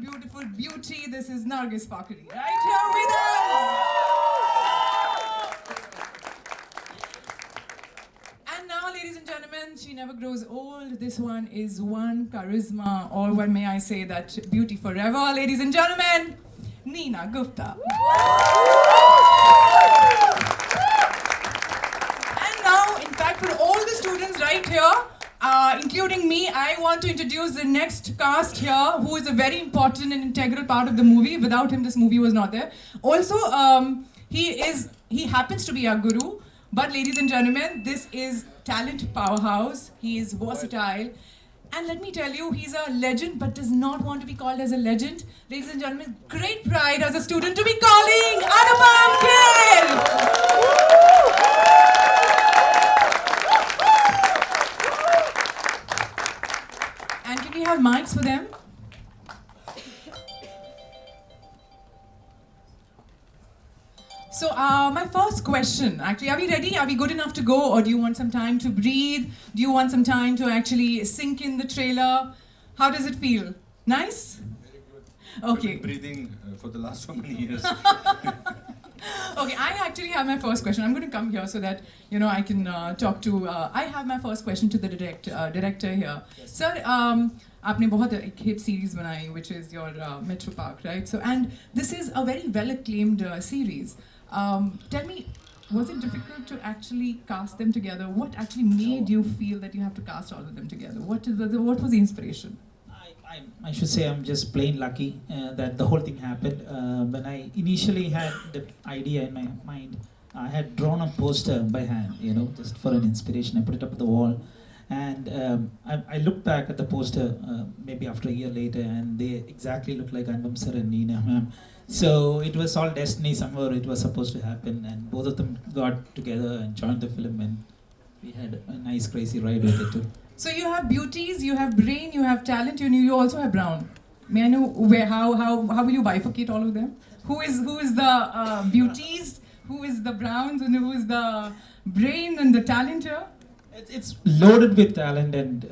beautiful, beautiful beauty. This is Nargis Fakhri, right here with us. And now, ladies and gentlemen, she never grows old. This one is one charisma, or what may I say, that beauty forever. Ladies and gentlemen, Neena Gupta. And now, in fact, for all the students right here, including me, I want to introduce the next cast here, who is a very important and integral part of the movie. Without him, this movie was not there. Also, he happens to be our guru. But ladies and gentlemen, this is talent powerhouse. He is versatile. And let me tell you, he's a legend, but does not want to be called as a legend. Ladies and gentlemen, great pride as a student to be calling Anupam Kher. And can we have mics for them? So my first question, actually, are we ready? Are we good enough to go? Or do you want some time to breathe? Do you want some time to actually sink in the trailer? How does it feel? Nice? Very good. Okay. I've been breathing for the last so many years. Okay, I actually have my first question. I'm going to come here so that, you know, I can talk to... I have my first question to the director here. Yes. Sir, आपने बहुत एक hit series बनाई, which is your Metro Park, right? So, and this is a very well-acclaimed series. Tell me, was it difficult to actually cast them together? What actually made you feel that you have to cast all of them together? What was the inspiration? I should say I'm just plain lucky that the whole thing happened. When I initially had the idea in my mind, I had drawn a poster by hand, you know, just for an inspiration. I put it up on the wall. And I looked back at the poster maybe after a year later, and they exactly look like Anupam sir and Neena ma'am. So it was all destiny. Somewhere it was supposed to happen, and both of them got together and joined the film, and we had a nice crazy ride with it too. So you have beauties, you have brain, you have talent, you also have brown. May I know how will you bifurcate all of them? Who is the beauties, who is the browns, and who is the brain and the talent here? It's loaded with talent and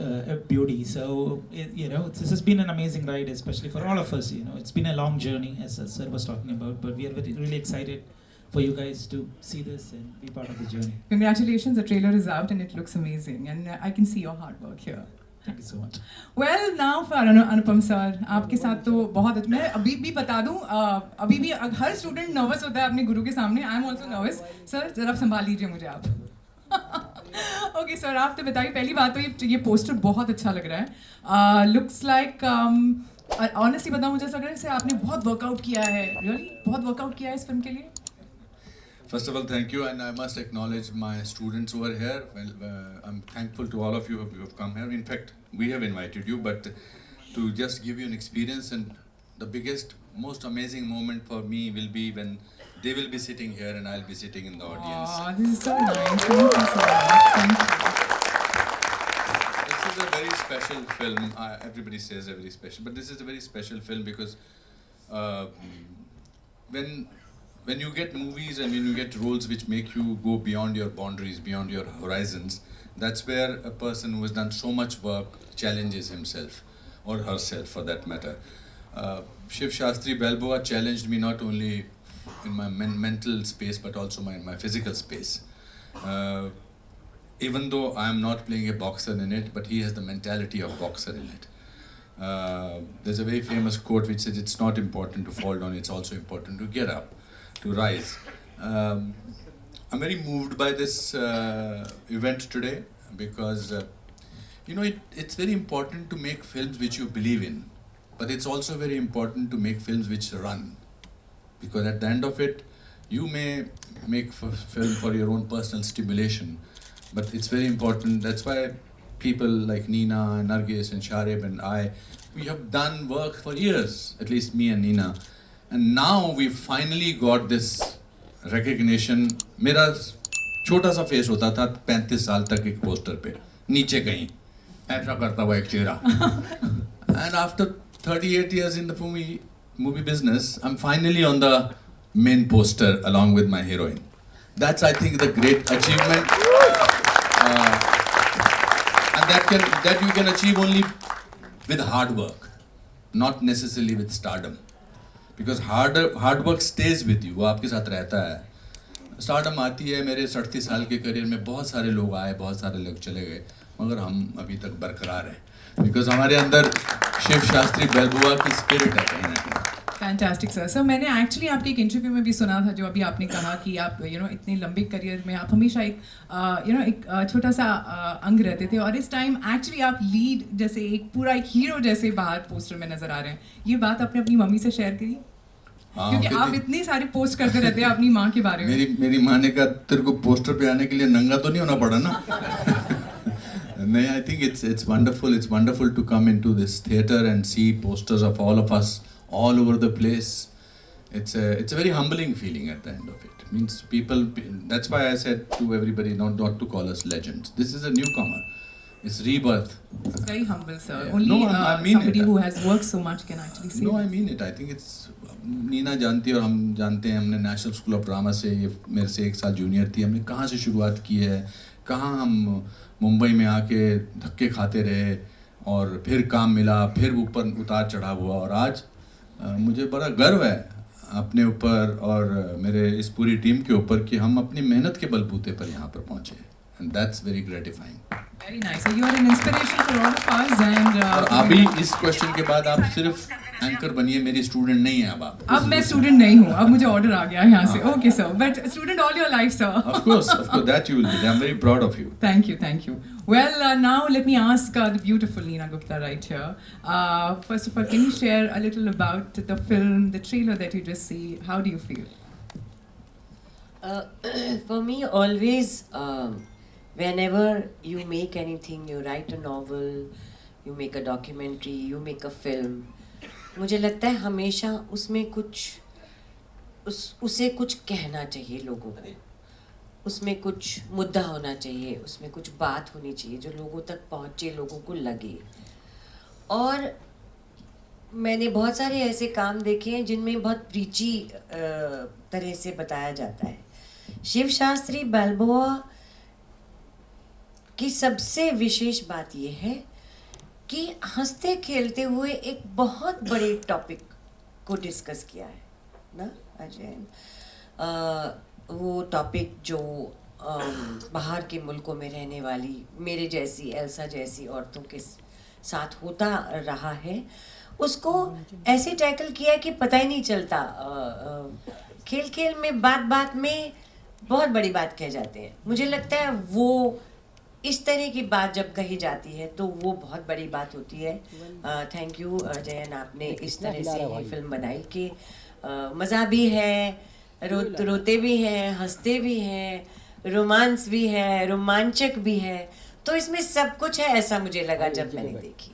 beauty. So, you know, this has been an amazing ride, especially for all of us. You know, it's been a long journey, as Sir was talking about, but we are really excited for you guys to see this and be part of the journey. Congratulations, the trailer is out and it looks amazing, and I can see your hard work here. Thank you so much. Well, now for Anupam sir, आपके साथ तो बहुत मैं अभी भी बता दूं, अभी भी हर स्टूडेंट नर्वस होता है अपने गुरु के सामने. I am also nervous. Sir जरा संभाल लीजिए मुझे आप. ओके सर, आप तो बताइए. पहली बात तो ये पोस्टर बहुत अच्छा लग रहा है. लुक्स लाइक ऑनेस्टली बताऊं, मुझे लग रहा है जैसे आपने बहुत वर्कआउट किया है. रियली बहुत वर्कआउट किया है इस फिल्म के लिए. First of all, thank you, and I must acknowledge my students who are here. Well, I'm thankful to all of you who have come here. In fact, we have invited you, but to just give you an experience, and the biggest, most amazing moment for me will be when they will be sitting here and I'll be sitting in the audience. Oh, this is so nice. Thank you so much. Thank you. This is a very special film. Everybody says very special, but this is a very special film because when you get movies and when you get roles which make you go beyond your boundaries, beyond your horizons, that's where a person who has done so much work challenges himself or herself for that matter. Shiv Shastri Balboa challenged me not only in my mental space but also in my physical space. Even though I am not playing a boxer in it, but he has the mentality of boxer in it. There's a very famous quote which says, it's not important to fall down, it's also important to get up, to rise. I'm very moved by this event today because you know, it's very important to make films which you believe in, but it's also very important to make films which run, because at the end of it you may make film for your own personal stimulation, but it's very important. That's why people like Neena and Nargis and Sharib and we have done work for years, at least me and Neena. And now we finally got this recognition. मेरा छोटा सा face होता था 35 साल तक एक poster पे नीचे कहीं ऐसा करता हुआ एक चेहरा. And after 38 years in the movie business, I'm finally on the main poster along with my heroine. That's, I think, the great achievement, and that you can achieve only with hard work. not necessarily with stardom, because hard work stays with you, वो आपके साथ रहता है. Stardom आती है. मेरे 37 साल के करियर में बहुत सारे लोग आए, बहुत सारे लोग चले गए, मगर हम अभी तक बरकरार हैं, बिकॉज हमारे अंदर शिव शास्त्री बेलबुआ की स्पिरिट है कहीं ना कहीं. Fantastic sir. सर मैंने एक्चुअली आपके एक इंटरव्यू में भी सुना था, जो अभी आपने कहा कि आप इतने लंबे करियर में आप हमेशा एक एक छोटा सा अंग रहते थे, और इस टाइम एक्चुअली आप लीड जैसे एक पूरा एक हीरो जैसे बाहर पोस्टर में नजर आ रहे हैं. ये बात आपने अपनी मम्मी से शेयर करी? क्योंकि आप इतने सारे पोस्ट करते रहते हैं अपनी माँ के बारे में. मेरी माँ ने कहा तेरे को पोस्टर पे आने के लिए नंगा तो नहीं होना पड़ा ना. नहीं, I think it's wonderful to come into this theater and see posters of all of us all over the place. It's a very humbling feeling at the end of it. Means people, that's why I said to everybody not to call us legends. This is a newcomer. It's rebirth. It's very humble, sir. Yeah. Only No, I mean somebody it. who has worked so much can actually say. No, I mean it. I think it's Neena जानती है और हम जानते हैं. हमने national school of drama से, ये मेरे से 1 साल जूनियर थी, हमने कहाँ से शुरुआत की है, कहाँ हम मुंबई में आके धक्के खाते रहे और फिर काम मिला, फिर ऊपर उतार चढ़ाव हुआ, और आज मुझे बड़ा गर्व है अपने ऊपर और मेरे इस पूरी टीम के ऊपर कि हम अपनी मेहनत के बलबूते पर यहाँ पर पहुँचे. And that's very gratifying. Very nice. So you are an inspiration for all of us. And और अभी इस क्वेश्चन के बाद आप सिर्फ एंकर बनिए, मेरी स्टूडेंट नहीं है अब आप. अब मैं स्टूडेंट नहीं हूँ, अब मुझे ऑर्डर आ गया है यहाँ से. Okay sir, but student all your life sir. Of course, that you will be. I'm very proud of you. Thank you. Well, now let me ask the beautiful Neena Gupta right here. First of all, can you share a little about the film, the trailer that you just see? How do you feel? For me, always, whenever you make anything, you write a novel, you make a documentary, you make a film, मुझे लगता है हमेशा उसमें उसे कुछ कहना चाहिए लोगों को, उसमें कुछ मुद्दा होना चाहिए, उसमें कुछ बात होनी चाहिए जो लोगों तक पहुँचे, लोगों को लगे. और मैंने बहुत सारे ऐसे काम देखे हैं जिनमें बहुत प्रीची तरह से बताया जाता है. शिव शास्त्री बाल्बोआ की सबसे विशेष बात यह है कि हंसते खेलते हुए एक बहुत बड़े टॉपिक को डिस्कस किया है ना अजयन. वो टॉपिक जो बाहर के मुल्कों में रहने वाली मेरे जैसी, एल्सा जैसी औरतों के साथ होता रहा है, उसको ऐसे टैकल किया कि पता ही नहीं चलता. खेल खेल में, बात में बहुत बड़ी बात कह जाते हैं. मुझे लगता है वो इस तरह की बात जब कही जाती है तो वो बहुत बड़ी बात होती है. थैंक यू अजयन, आपने इस तरह से ये फिल्म बनाई कि मज़ा भी है, रोते भी हैं, हंसते भी हैं, रोमांस भी है, रोमांचक भी है. तो इसमें सब कुछ है, ऐसा मुझे लगा जब मैंने देखी.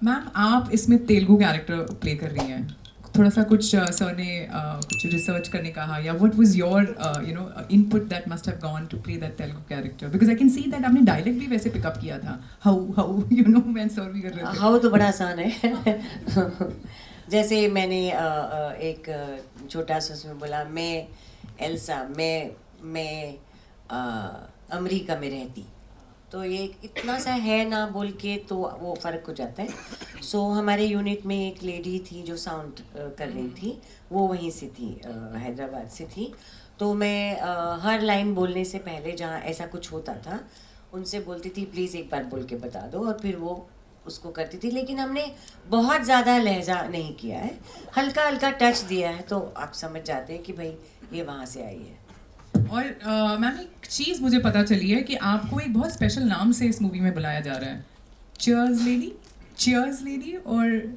मैम, आप इसमें तेलुगु कैरेक्टर प्ले कर रही हैं. थोड़ा सा कुछ सर ने कुछ रिसर्च करने कहा, या what was your input that must have gone to play that Telugu character, because I can see that आपने डायलेक्ट भी वैसे पिकअप किया था. हाउ व्हेन सर भी कर रहे थे. हाउ तो बड़ा आसान है. जैसे मैंने एक छोटा सा उसमें बोला, मैं एल्सा, मैं अमेरिका में रहती, तो ये इतना सा है ना बोल के तो वो फ़र्क हो जाता है. सो हमारे यूनिट में एक लेडी थी जो साउंड कर रही थी, वो वहीं से थी, हैदराबाद से थी. तो मैं हर लाइन बोलने से पहले जहाँ ऐसा कुछ होता था उनसे बोलती थी प्लीज़ एक बार बोल के बता दो, और फिर वो उसको करती थी. लेकिन हमने बहुत ज़्यादा लहजा नहीं किया है, हल्का हल्का टच दिया है, तो आप समझ जाते हैं कि भाई ये वहाँ से आई है. और मैम, एक चीज़ मुझे पता चली है कि आपको एक बहुत स्पेशल नाम से इस मूवी में बुलाया जा रहा है. चीयर्स लेडी और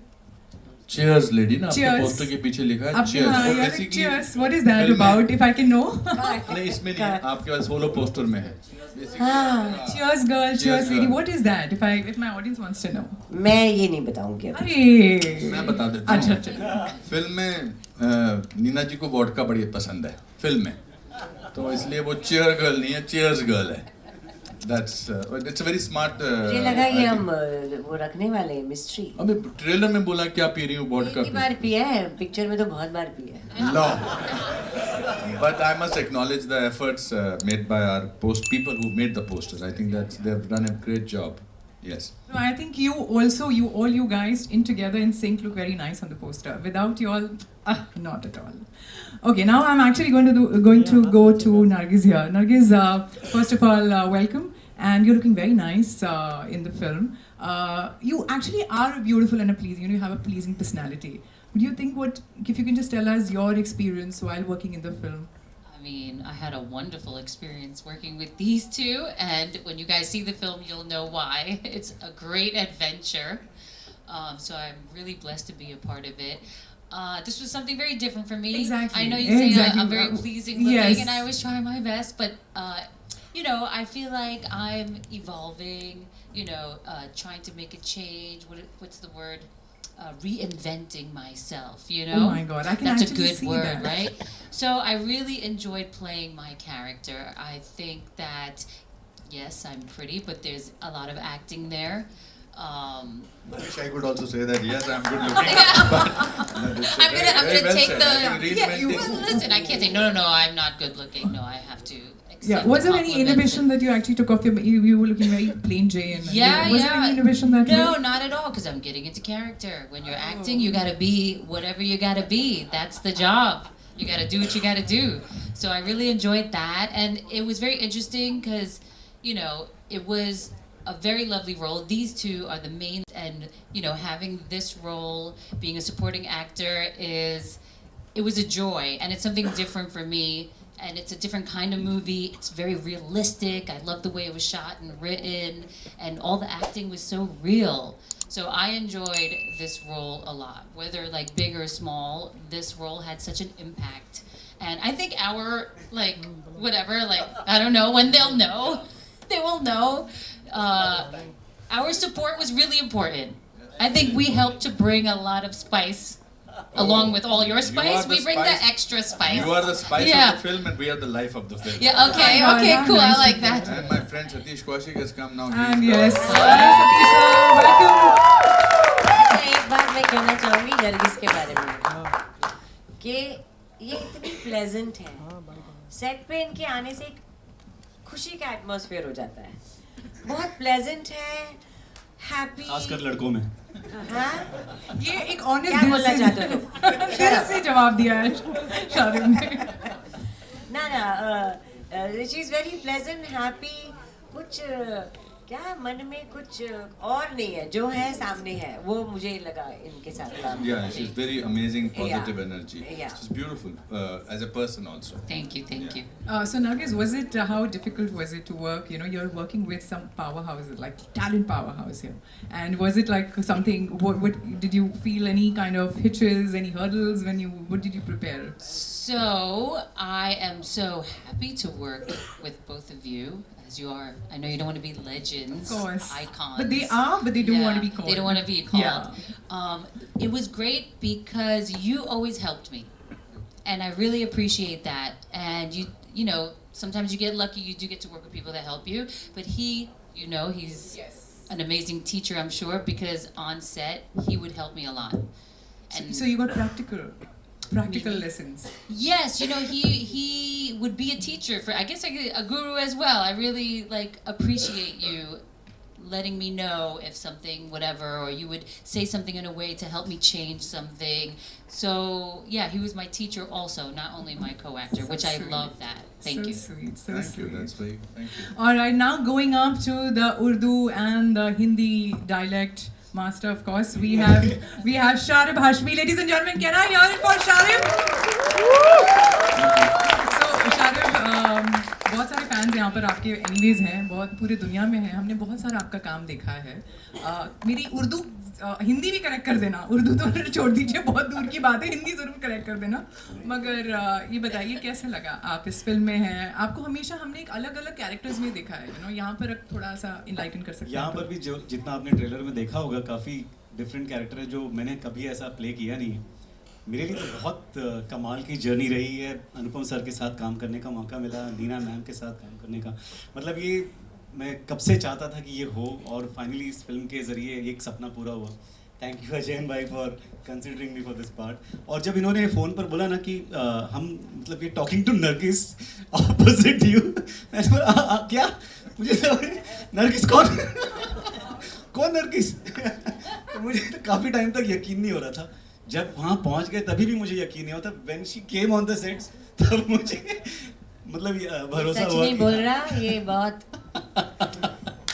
चीयर्स लेडी ना आपके पोस्टर के पीछे लिखा है cheers. Cheers, what is that about, if I can know. नहीं, इसमें नहीं है, आपके पास सोलो पोस्टर में है. Cheers girl, cheers lady, what is that, if my audience wants to know. मैं ये नहीं बताऊंगी. अरे मैं बता देता हूँ. अच्छा. फिल्म में नीना जी को वोडका बड़ी पसंद है फिल्म में, तो इसलिए वो चीयर गर्ल नहीं है, चीयर्स गर्ल है. That's it's a very smart. मुझे लगा ये हम वो रखने वाले हैं मिस्ट्री. अबे ट्रेलर में बोला क्या पी रही हूँ वोडका. एक बार पिया है, पिक्चर में तो बहुत बार पिया है. No. But I must acknowledge the efforts made by our people who made the posters. I think they've done a great job. Yes. No, I think you also, all you guys in together in sync look very nice on the poster. Without you all, not at all. Okay, now I'm actually going to go to Nargis here. Nargis, first of all, welcome, and you're looking very nice in the film. You actually are beautiful and pleasing. You have a pleasing personality. What do you think? If you can just tell us your experience while working in the film? I mean, I had a wonderful experience working with these two, and when you guys see the film, you'll know why. It's a great adventure, so I'm really blessed to be a part of it. This was something very different for me. Exactly. I know you say Exactly. I'm very pleasing looking, Yes. and I always try my best, but you know, I feel like I'm evolving. You know, trying to make a change. What's the word? Reinventing myself, you know? Oh my God, I can That's a actually good see word, that. right? So I really enjoyed playing my character. I think that, yes, I'm pretty, but there's a lot of acting there. I wish I could also say that, yes, I'm good looking. But I'm gonna well take said. the. I think Yeah, reinventing- listen, I can't say no, I'm not good looking. No, I have to accept. Yeah. Was the there any compliments inhibition and- that you actually took off you were looking very plain Jane? Yeah, Was there any inhibition that No, way? not at all, because I'm getting into character. When you're acting, you gotta be whatever you gotta be. That's the job. You gotta do what you gotta do. So I really enjoyed that, and it was very interesting because, you know, it was a very lovely role. These two are the main, and you know, having this role, being a supporting actor, it was a joy, and it's something different for me. And it's a different kind of movie. It's very realistic. I love the way it was shot and written, and all the acting was so real. So I enjoyed this role a lot. Whether like big or small, this role had such an impact. And I think our, like, whatever, like, I don't know, when they'll know, they will know. Our support was really important. I think we helped to bring a lot of spice. Along with all your You spice, are the we bring the spice. extra spice. You are the spice Yeah. of the film, and we are the life of the film. Yeah, okay, Oh, okay, yeah, cool, I nice like to that. And my friend Satish Kaushik has come now. And He's yes, got- Satish sir, welcome. अच्छा, एक बात मैं कहना चाहूँगी नरगिस के बारे में कि ये इतनी प्लेजेंट है, सेट पे इनके आने से एक खुशी का एटमॉस्फेयर हो जाता है, बहुत प्लेजेंट है, हैप्पी, खासकर लड़कों में। हाँ? ये एक ऑनेस्ट क्या बोलना चाहते हो तुम? दिल से जवाब दिया है शाहरुख ने. ना she is very pleasant, happy, कुछ क्या मन में कुछ और नहीं है, जो है सामने है, वो मुझे लगा इनके साथ काम Yeah, करके. she's very amazing, positive Yeah. energy. Yeah. She's beautiful as a person also. Thank you, thank you. So Nargis, was it how difficult was it to work? You know, you're working with some powerhouses, like talent powerhouse here, and was it like something? What did you feel any kind of hitches, any hurdles when you? What did you prepare? So, I am so happy to work with both of you, as you are. I know you don't want to be legends, Of course. icons. But they are, but they don't want to be called. They don't want to be called. Yeah. It was great because you always helped me, and I really appreciate that. And you know, sometimes you get lucky, you do get to work with people that help you. But he, you know, he's an amazing teacher, I'm sure, because on set he would help me a lot. And So you got practical lessons. yes, you know, he would be a teacher for, I guess, a guru as well. I really like appreciate you letting me know if something, whatever, or you would say something in a way to help me change something. So yeah, he was my teacher also, not only my co-actor, which I sweet. love that. Thank so you. Sweet, so Thank sweet. you. That's very. Thank you. All right, now going up to the Urdu and the Hindi dialect master, of course, we have Sharib Hashmi. Ladies and gentlemen, can I hear it for Sharib? So Sharib, बहुत सारे fans यहाँ पर आपके anyways हैं, बहुत पूरे दुनिया में हैं, हमने बहुत सारा आपका काम देखा है. मेरी उर्दू हिंदी भी करेक्ट कर देना, उर्दू तो छोड़ दीजिए, बहुत दूर की बात है, हिंदी ज़रूर करेक्ट कर देना. मगर ये बताइए कैसे लगा आप इस फिल्म में हैं? आपको हमेशा हमने एक अलग अलग कैरेक्टर्स में देखा है, यू नो, यहाँ पर थोड़ा सा इनलाइटन कर सकते हैं? यहाँ पर भी जो जितना आपने ट्रेलर में देखा होगा, काफ़ी डिफरेंट कैरेक्टर है जो मैंने कभी ऐसा प्ले किया नहीं है. मेरे लिए तो बहुत कमाल की जर्नी रही है. अनुपम सर के साथ काम करने का मौका मिला, नीना मैम के साथ काम करने का, मतलब ये मैं कब से चाहता था कि ये हो, और फाइनली इस फिल्म के ज़रिए एक सपना पूरा हुआ. थैंक यू अजयन भाई for considering me for this part. और जब इन्होंने फ़ोन पर बोला ना कि हम मतलब ये talking to Nargis opposite you, मैंने बोला क्या, मुझे नरगिस कौन कौन नरगिस? तो मुझे तो काफ़ी टाइम तक यकीन नहीं हो रहा था. जब वहाँ पहुँच गए तभी भी मुझे यकीन नहीं होता. When she came on the sets, तब मुझे मतलब भरोसा सच हुआ नहीं कि बोल रहा, ये बहुत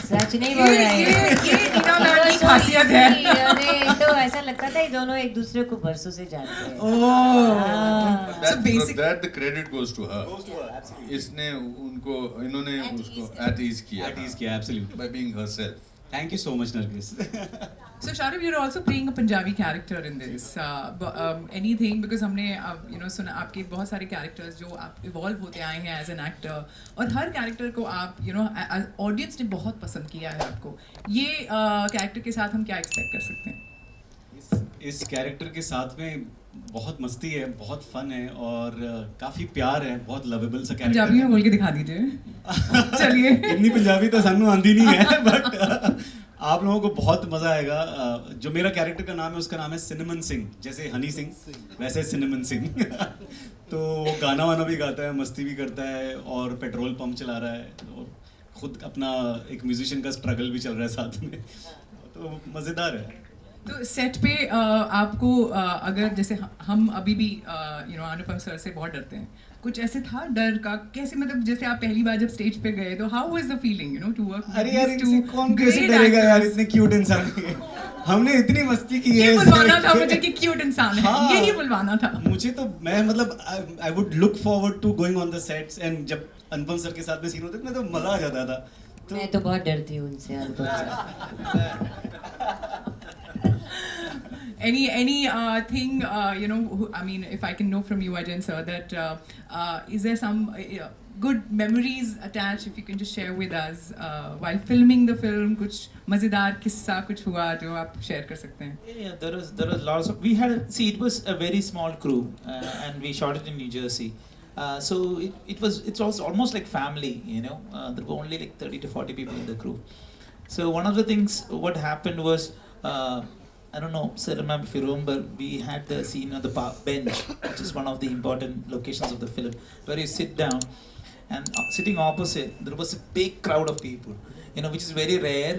सच नहीं बोल रहा है. ये नीना मैम की खासियत है. अरे तो ऐसा लगता था ये दोनों एक दूसरे को बरसों से जानते हैं. Oh. So basic. that the credit goes to her. Goes to her, absolutely. इसने इन्होंने उसको at ease किया. At ease किया, absolutely. By being herself. Thank you so much, Nargis. So Sharib, you're also playing a Punjabi character in this. Anything, because हमने सुना आपके बहुत सारे characters जो आप evolve होते आए हैं as an actor, और हर character को आप audience ने बहुत पसंद किया है आपको. ये character के साथ हम क्या expect कर सकते हैं? इस कैरेक्टर के साथ में बहुत मस्ती है, बहुत फन है और काफ़ी प्यार है, बहुत लवेबल सा कैरेक्टर पंजाबी में बोल के दिखा दीजिए. चलिए. इतनी पंजाबी तो सानू आंदी नहीं है, बट आप लोगों को बहुत मज़ा आएगा. जो मेरा कैरेक्टर का नाम है उसका नाम है सिनेमन सिंह, जैसे हनी सिंह वैसे सिनेमन सिंह. तो वो गाना वाना भी गाता है, मस्ती भी करता है और पेट्रोल पंप चला रहा है और खुद अपना एक म्यूजिशियन का स्ट्रगल भी चल रहा है साथ में. तो मज़ेदार है. तो सेट पे आपको अगर जैसे हम अभी भी अनुपम सर से बहुत डरते हैं, कुछ ऐसे था डर का? कैसे मतलब जैसे आप पहली बार जब स्टेज पे गए तो how was the feeling to work? अरे यार इनसे कौन कैसे डरेगा यार, इतने क्यूट इंसान है. हमने इतनी मस्ती की है. ये बुलवाना था मुझे कि क्यूट इंसान है. हाँ, यही बुलवाना था मुझे. तो मैं मतलब I would look forward to going on the sets and जब अनुपम सर के साथ में सीन होते थे तो मजा आ जाता था. मैं तो बहुत डरती हूँ उनसे, अनुपम sir. Any thing I mean, if I can know from you, Ajayan sir, that is there some good memories attached, if you can just share with us while filming the film? कुछ मजेदार किस्सा कुछ हुआ जो आप share कर सकते हैं? Yeah, there was lots of. We had it was a very small crew, and we shot it in New Jersey. So it was almost like family, there were only like 30 to 40 people in the crew. So one of the things what happened was, I don't know, sir, ma'am, if you remember, we had the scene on the bench, which is one of the important locations of the film, where you sit down, and sitting opposite, there was a big crowd of people, which is very rare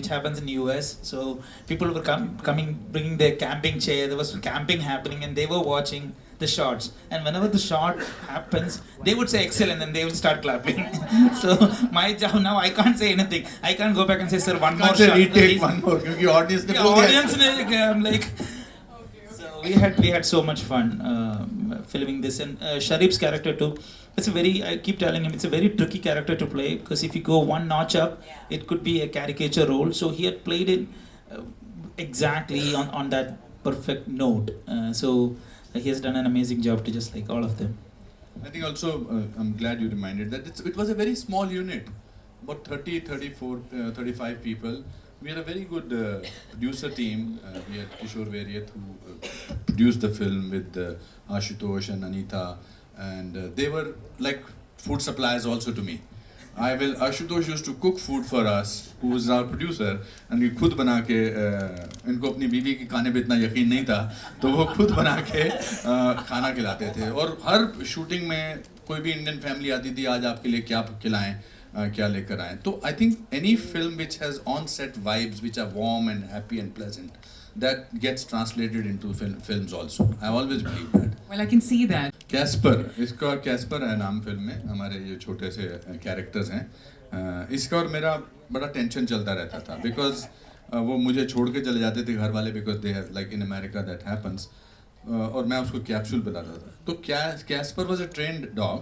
which happens in US. So people were coming, bringing their camping chair. There was camping happening, and they were watching the shots. And whenever the shot happens, they would say excellent, and they will start clapping. So my job now, I can't say anything. I can't go back and say, sir, one more shot. Retake one more, because audience the audience I'm like. So we had so much fun filming this, and Sharib's character too. I keep telling him, it's a very tricky character to play, because if you go one notch up, it could be a caricature role. So he had played it exactly on that perfect note. So he has done an amazing job to just like all of them. I think also, I'm glad you reminded that it was a very small unit, about 30, 34, 35 people. We had a very good producer team. We had Kishore Variat, who produced the film with Ashutosh and Anita, and they were like food suppliers also to me. Ashutosh used to cook food for us, who was our producer, and we खुद बना के इनको अपनी बीवी के खाने पे इतना यकीन नहीं था, तो वो खुद बना के खाना खिलाते थे. और हर शूटिंग में कोई भी इंडियन फैमिली आती थी, आज आपके लिए क्या खिलाएं, क्या लेकर आएं. तो I think any film which has on-set vibes which are warm and happy and pleasant, that gets translated into films also. I always believe that. Well, I can see that. इसका कैस्पर है नाम film में. हमारे ये छोटे से characters हैं. इसका और मेरा बड़ा टेंशन चलता रहता था, बिकॉज वो मुझे छोड़ के चले जाते थे घर वाले, because they have like in America that happens, और मैं उसको कैप्सूल बुलाता था. तो Casper was a trained dog,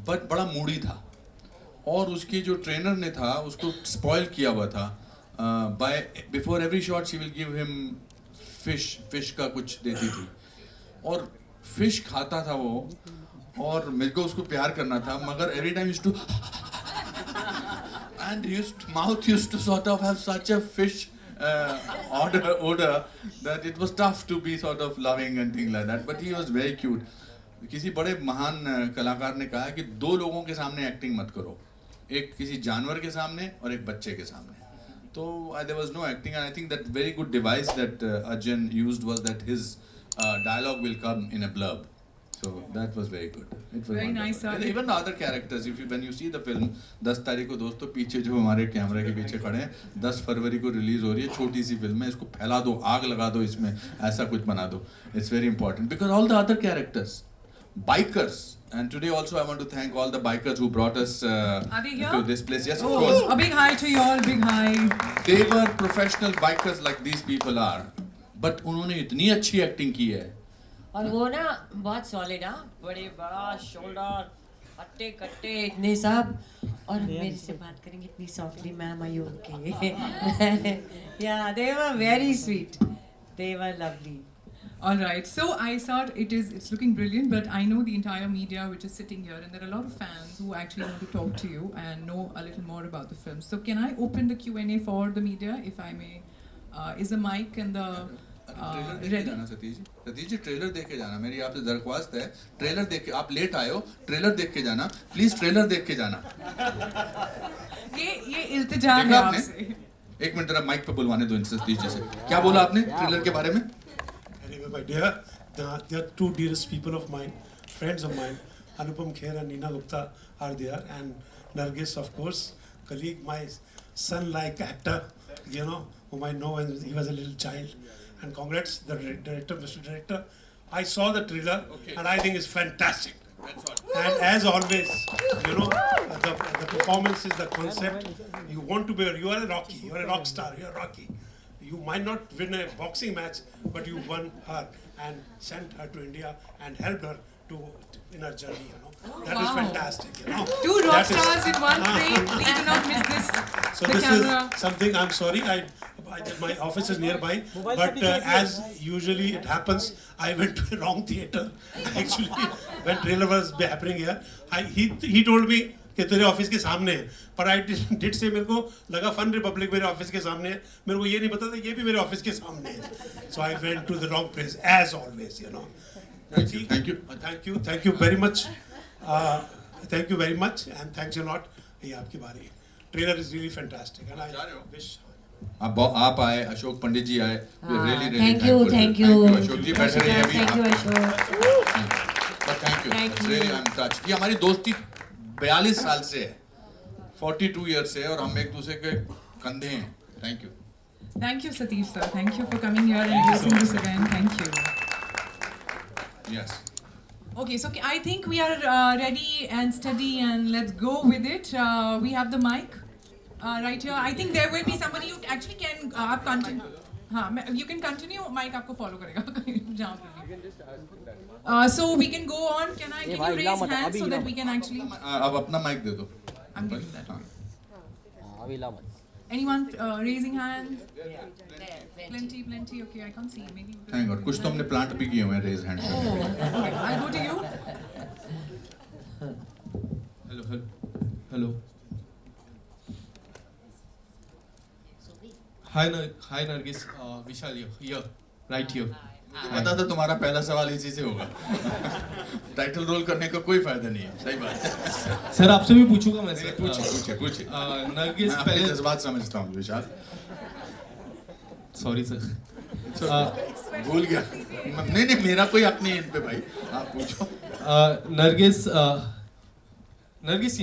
but बड़ा मूडी था, और उसकी जो ट्रेनर ने था उसको स्पॉइल किया हुआ था. Before every shot she will give him fish का कुछ देती थी, और फिश खाता था वो, और मेरे को उसको प्यार करना था, मगर every time used to and mouth used to sort of have such a fish odor that it was tough to be sort of loving and things like that, but he was very cute. किसी बड़े महान कलाकार ने कहा कि दो लोगों के सामने एक्टिंग मत करो, एक किसी जानवर के सामने और एक बच्चे के सामने. तो there was no acting, and I think that very good device that Ajayan used was that his dialogue will come in a blurb. So that was very good. It was Very wonderful. nice, sir. And even the other characters, when you see the film, 10 तारीख को दोस्तों पीछे जो हमारे camera के पीछे खड़े हैं, 10 फरवरी को रिलीज हो रही है, छोटी सी फिल्म है, इसको फैला दो, आग लगा दो इसमें, ऐसा कुछ बना दो. It's very important because all the other characters, bikers, and today also I want to thank all the bikers who brought us Are they here? to this place. Yes, of course. A big hi to you all, big hi. They were professional bikers like these people are, but उन्होंने इतनी अच्छी acting की है. और वो ना बहुत solid, बड़े बड़ा शोल्डर, हट्टे कट्टे इतने सब, और मेरे से बात करेंगे इतनी softly, ma'am I okay. Yeah they were very sweet, they were lovely. All right, so I thought it's looking brilliant, but I know the entire media which is sitting here, and there are a lot of fans who actually want to talk to you and know a little more about the film. So can I open the Q&A for the media, if I may? Is the mic and the trailer देख के जाना Satish ji trailer देख के जाना, मेरी आपसे दरख्वास्त है. ट्रेलर देख के, आप लेट आए हो, ट्रेलर देख के जाना प्लीज, ट्रेलर देख के जाना. ये इल्तिजा है आपसे. एक मिनट जरा माइक पे बुलवाने दो इनसे, सतीश जी से. क्या बोला आपने ट्रेलर के बारे में? Anyway, my dear, there are two dearest people of mine, friends of mine, Anupam Kher and Neena Gupta are there, and Nargis, of course, colleague, my son-like actor, whom I know when he was a little child. And congrats, the director, Mr. Director. I saw the trailer, and I think it's fantastic. And as always, the performance is the concept. You want to be, you are a Rocky, you are a rock star, you are Rocky. You might not win a boxing match, but you won her and sent her to India and helped her in her journey. That is fantastic. Two rock stars in one frame. Please do not miss this. So the this camera. is something. I'm sorry. My office is nearby, but as usually it happens, I went to a wrong theater. Actually, when trailer was happening here, he told me कि तेरे office के सामने है, पर I did से मेरे को लगा फन रिपब्लिक मेरे ऑफिस के सामने है, मेरे को ये नहीं पता था ये भी मेरे ऑफिस के सामने है. So I went to the wrong place as always. Thank you very much. Thank you very much, and thanks a lot. ये आपकी बारी है. Trailer is really fantastic, and I wish. आप आए, अशोक पंडित जी आए. Thank you. अशोक जी बैठ रहे हैं अभी. Thank you, Ashok. Thank you. Really, I'm touched. ये हमारी दोस्ती 42 साल से है, 42 years से, और हम एक दूसरे के कंधे हैं. Thank you. Thank you, Satish sir. Thank you for coming here and hosting this event. Thank you. Yes. Okay, so I think we are ready and steady, and let's go with it. We have the mic right here. I think there will be somebody who actually can continue. You can continue. Mic आपको follow करेगा जहाँ पे भी. So we can go on. Can you raise hands so that we can actually? अब अपना mic दे दो. I'm giving that. हाँ. Anyone raising hand? Plenty. Okay, I can't see. Maybe. Thank God. कुछ तो हमने plant भी किए हुए हैं raise hand. Okay, I'll go to you. Hello. Hi Nargis, Vishal here, right here. पता था तुम्हारा पहला सवाल इसी से होगा. टाइटल रोल करने का कोई फायदा नहीं है. सही बात है. सर आपसे भी पूछूंगा मैं. पूछे. नरगिस मैं पहले अपने जज्बात समझता हूँ विशाल. Sorry sir. भूल गया. नहीं मेरा कोई हक नहीं है इन पे भाई. आप पूछो. Nargis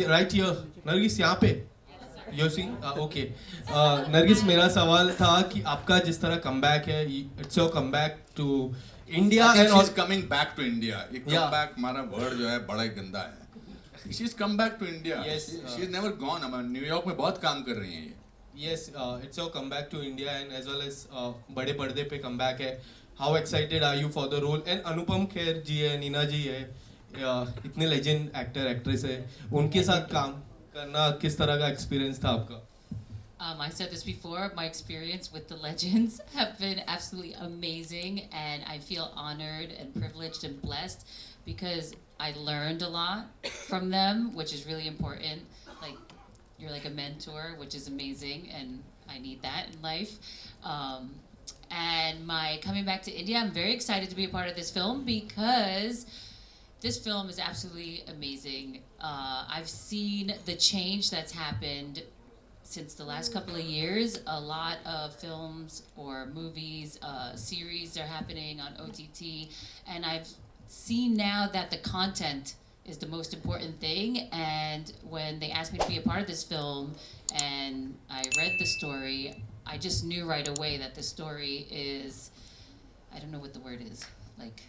right here. नरगिस यहाँ पे. You see? Okay. नरगिस मेरा सवाल था कि आपका जिस तरह कमबैक है, it's your comeback to India and she's coming back to India. ये comeback हमारा word जो है बड़ा ही गंदा है. She's come back to India. Yes. She's never gone. हमारे न्यूयॉर्क में बहुत काम कर रही हैं ये. Yes, it's your comeback to India and as well as बड़े पर्दे पे comeback है. How excited are you for the role? And Anupam Kher जी है, नीना जी है, इतने legend actor actress है, उनके साथ काम करना किस तरह का experience था आपका? I said this before, my experience with the legends have been absolutely amazing, and I feel honored and privileged and blessed because I learned a lot from them, which is really important. Like, you're like a mentor, which is amazing, and I need that in life. And my coming back to India, I'm very excited to be a part of this film because this film is absolutely amazing. I've seen the change that's happened since the last couple of years. A lot of films or movies, series are happening on OTT, and I've see now that the content is the most important thing. And when they asked me to be a part of this film and I read the story, I just knew right away that the story is, I don't know what the word is, like,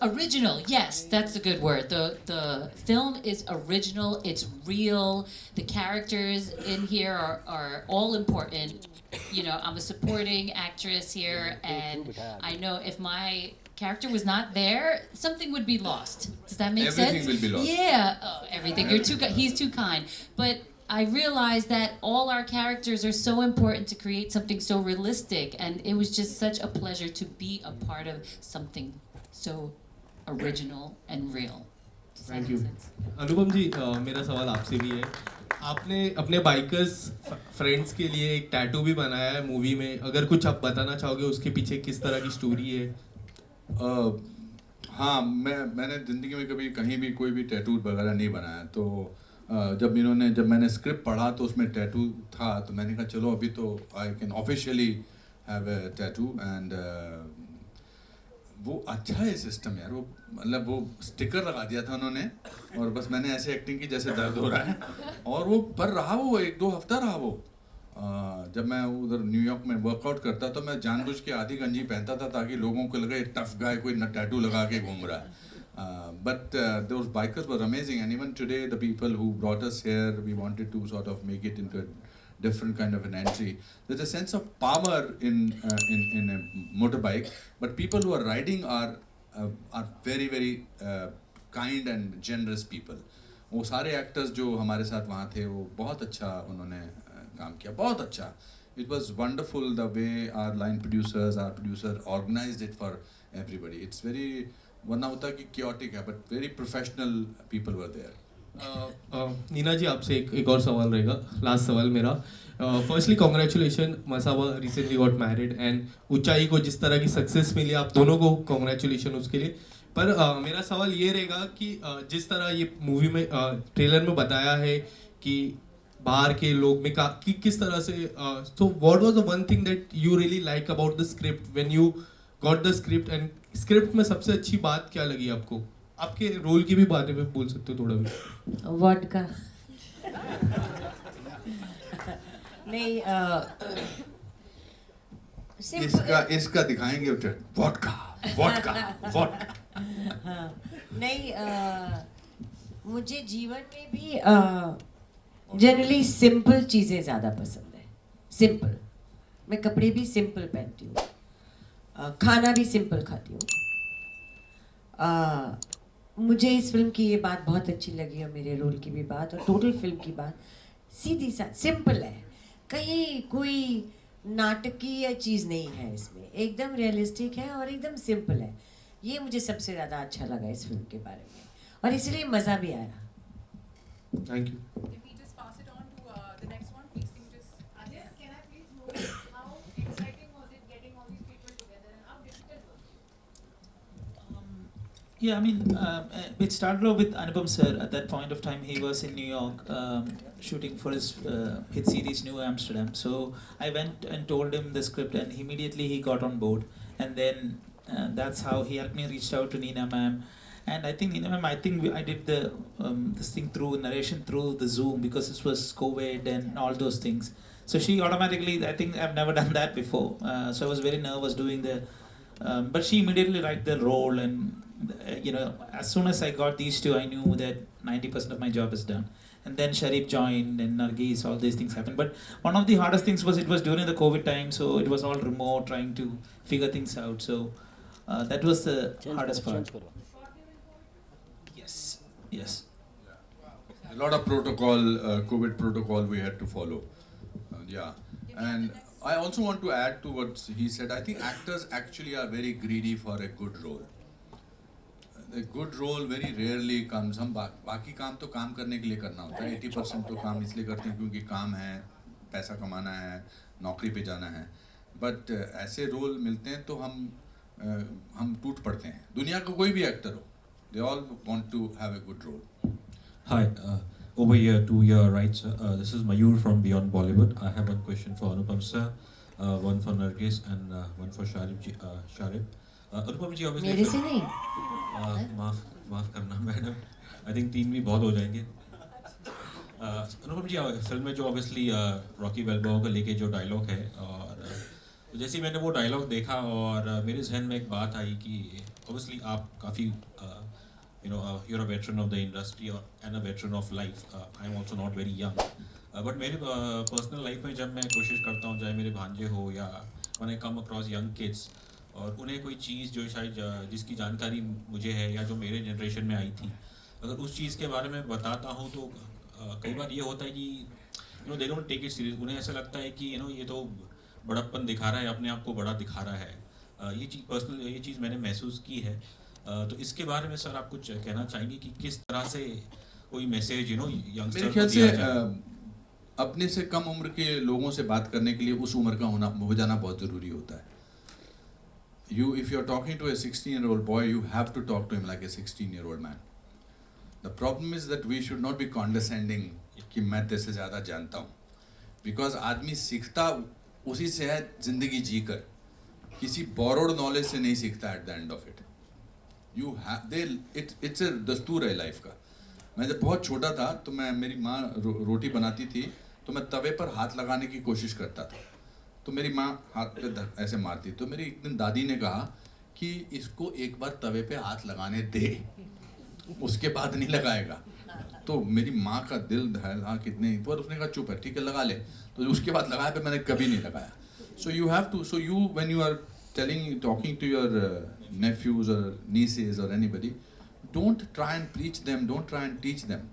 original. Yes, that's a good word. The film is original, it's real, the characters in here are all important. You know, I'm a supporting actress here, and I know if my character was not there, something would be lost. Does that make sense? Everything will be lost. Yeah, oh, everything. You're too. He's too kind. But I realized that all our characters are so important to create something so realistic, and it was just such a pleasure to be a part of something so original and real. Does that Thank make you. sense? अनुपम जी, मेरा सवाल आपसे भी है. आपने अपने bikers friends के लिए एक टैटू भी बनाया है मूवी में. अगर कुछ आप बताना चाहोगे उसके पीछे किस तरह की स्टोरी है? हाँ, मैंने ज़िंदगी में कभी कहीं भी कोई भी टैटू वगैरह नहीं बनाया. तो जब मैंने स्क्रिप्ट पढ़ा तो उसमें टैटू था, तो मैंने कहा चलो अभी तो I can officially have a tattoo. And वो अच्छा है सिस्टम यार. वो मतलब वो स्टिकर लगा दिया था उन्होंने और बस मैंने ऐसे एक्टिंग की जैसे दर्द हो रहा है. और वो पर रहा, वो 1-2 हफ्ता रहा वो. जब मैं उधर न्यूयॉर्क में वर्कआउट करता तो मैं जानबूझ के आधी गंजी पहनता था ताकि लोगों को लगे टफ गाय कोई टैटू लगा के घूम रहा है. But those bikers were amazing, and even today the people who brought us here, we wanted to sort of make it into a different kind of an entry. There's a sense of power in a motorbike, but people who are riding are very very kind and generous people. वो सारे actors जो हमारे साथ वहाँ थे वो बहुत अच्छा उन्होंने काम किया, बहुत अच्छा. It was wonderful the way our line producers, our producer organized it for everybody. It's very, वरना होता कि chaotic है, but very professional people were there. Neena जी, आपसे एक और सवाल रहेगा, लास्ट सवाल मेरा. Firstly congratulation, मसावा recently got married and ऊंचाई को जिस तरह की सक्सेस मिली, आप दोनों को कॉन्ग्रेचुलेशन उसके लिए. पर मेरा सवाल ये रहेगा कि जिस तरह ये मूवी में ट्रेलर में बताया है कि बाहर के लोग में कि किस तरह से, so what was the one thing that you really like about the script when you got the script, and script में सबसे अच्छी बात क्या लगी आपको? आपके रोल की भी बारे में बोल सकते हो थोड़ा भी. वोडका नहीं, इसका दिखाएंगे वोडका वोडका वोडका. नहीं, मुझे जीवन में भी जनरली सिंपल चीज़ें ज़्यादा पसंद है. सिंपल, मैं कपड़े भी सिंपल पहनती हूँ, खाना भी सिंपल खाती हूँ. मुझे इस फिल्म की ये बात बहुत अच्छी लगी और मेरे रोल की भी बात और टोटल फिल्म की बात सीधी सा सिंपल है. कहीं कोई नाटकीय चीज़ नहीं है इसमें, एकदम रियलिस्टिक है और एकदम सिंपल है. ये मुझे सबसे ज़्यादा अच्छा लगा इस फिल्म के बारे में और इसलिए मज़ा भी आया. Thank you. Can we just pass it on to the next one? Please, can you just... Ajayan, can I please know how exciting was it getting all these people together and how difficult was it? Yeah, I mean, it started off with Anupam sir. At that point of time, he was in New York shooting for his hit series New Amsterdam. So I went and told him the script, and immediately he got on board. And then that's how he helped me reached out to Neena ma'am. And I think Neena ma'am, I did the this thing through narration through the Zoom because this was COVID and all those things. So she automatically, I think I've never done that before. So I was very nervous doing the, but she immediately liked the role, and as soon as I got these two, I knew that 90% of my job is done. And then Sharib joined, and Nargis, all these things happened. But one of the hardest things was it was during the COVID time, so it was all remote, trying to figure things out. So that was the hardest part. Yes. A lot of protocol, COVID protocol we had to follow. Yeah. And I also want to add to what he said. I think actors actually are very greedy for a good role. A good role very rarely comes. हम बाकी काम तो काम करने के लिए करना होता है. 80% तो काम इसलिए करते हैं क्योंकि काम है, पैसा कमाना है, नौकरी पे जाना है. बट ऐसे रोल मिलते हैं तो हम टूट पड़ते हैं. दुनिया का कोई भी एक्टर हो, they all want to have a good role. Hi, over here to your right, sir. This is Mayur from Beyond Bollywood. I have one question for Anupam sir, one for Nargis, and one for Sharib. Anupam ji obviously मेरे से नहीं माफ करना madam, I think 3 भी बहुत हो जाएंगे। अनुपम जी film में जो ऑब्वियसली रॉकी बैल्बोआ को लेके जो डायलॉग है, और जैसे ही मैंने वो डायलॉग देखा और मेरे जहन में एक बात आई कि ऑब्वियसली आप काफ़ी you're a veteran of the industry and a veteran of life. I'm also not very young. But मेरे पर्सनल लाइफ में जब मैं कोशिश करता हूँ, चाहे मेरे भांजे हो या when I come across young kids, और उन्हें कोई चीज़ जो शायद जिसकी जानकारी मुझे है या जो मेरे जनरेशन में आई थी, अगर उस चीज़ के बारे में बताता हूँ तो कई बार ये होता है कि they don't take it serious. उन्हें ऐसा लगता है कि ये तो बड़प्पन दिखा रहा है, अपने आप को बड़ा दिखा रहा है। ये चीज़ मैंने महसूस की है। तो इसके बारे में सर आप कुछ कहना चाहेंगे कि किस तरह से कोई मैसेज यंगस्टर मेरे ख्याल से अपने से कम उम्र के लोगों से बात करने के लिए उस उम्र का हो जाना बहुत ज़रूरी होता है। If you're talking to a 16-year-old boy, you have to talk to him like a 16-year-old man. The problem is that we should not be condescending कि मैं तेरे से ज़्यादा जानता हूँ, because आदमी सीखता उसी से है ज़िंदगी जीकर, किसी borrowed knowledge से नहीं सीखता at the end of it. It's a दस्तूर है लाइफ का। मैं जब बहुत छोटा था तो मेरी माँ रोटी बनाती थी तो मैं तवे पर हाथ लगाने की कोशिश करता था, तो मेरी माँ हाथ पे ऐसे मारती, तो मेरी एक दिन दादी ने कहा कि इसको एक बार तवे पे हाथ लगाने दे, उसके बाद नहीं लगाएगा। तो मेरी माँ का दिल दहला कितने पर, उसने कहा चुप है, ठीक है लगा ले, तो उसके बाद लगाया, पर मैंने कभी नहीं लगाया। So when you are talking to your nephews or nieces or anybody, don't try and preach them, don't try and teach them.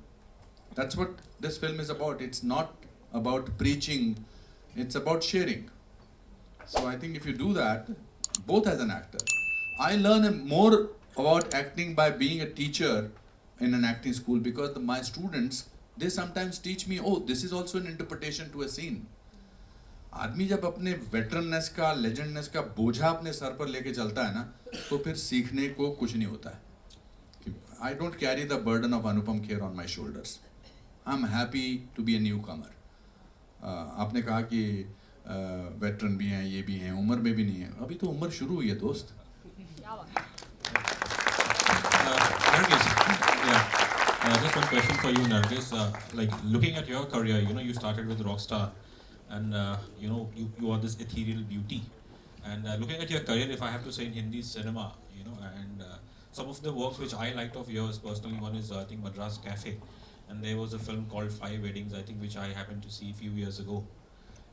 That's what this film is about. It's not about preaching, it's about sharing. So I think if you do that, both as an actor, I learn more about acting by being a teacher in an acting school, because my students, they sometimes teach me, oh, this is also an interpretation to a scene. आदमी जब अपने वेटरननेस का, लेजेंडनेस का बोझा अपने sir पर लेके चलता है ना, तो फिर सीखने को कुछ नहीं होता है। I don't carry the burden of Anupam Kher on my shoulders. I'm happy to be a newcomer. आपने कहा कि वेटरन भी हैं, ये भी हैं, उम्र में भी नहीं है, अभी तो उम्र शुरू हुई है दोस्त। Just one question for you, Nargis. Like looking at your career, you started with Rockstar, and you are this ethereal beauty. And looking at your career, if I have to say in Hindi cinema, and some of the works which I liked of yours personally, one is I think Madras Cafe, and there was a film called Five Weddings, I think, which I happened to see a few years ago.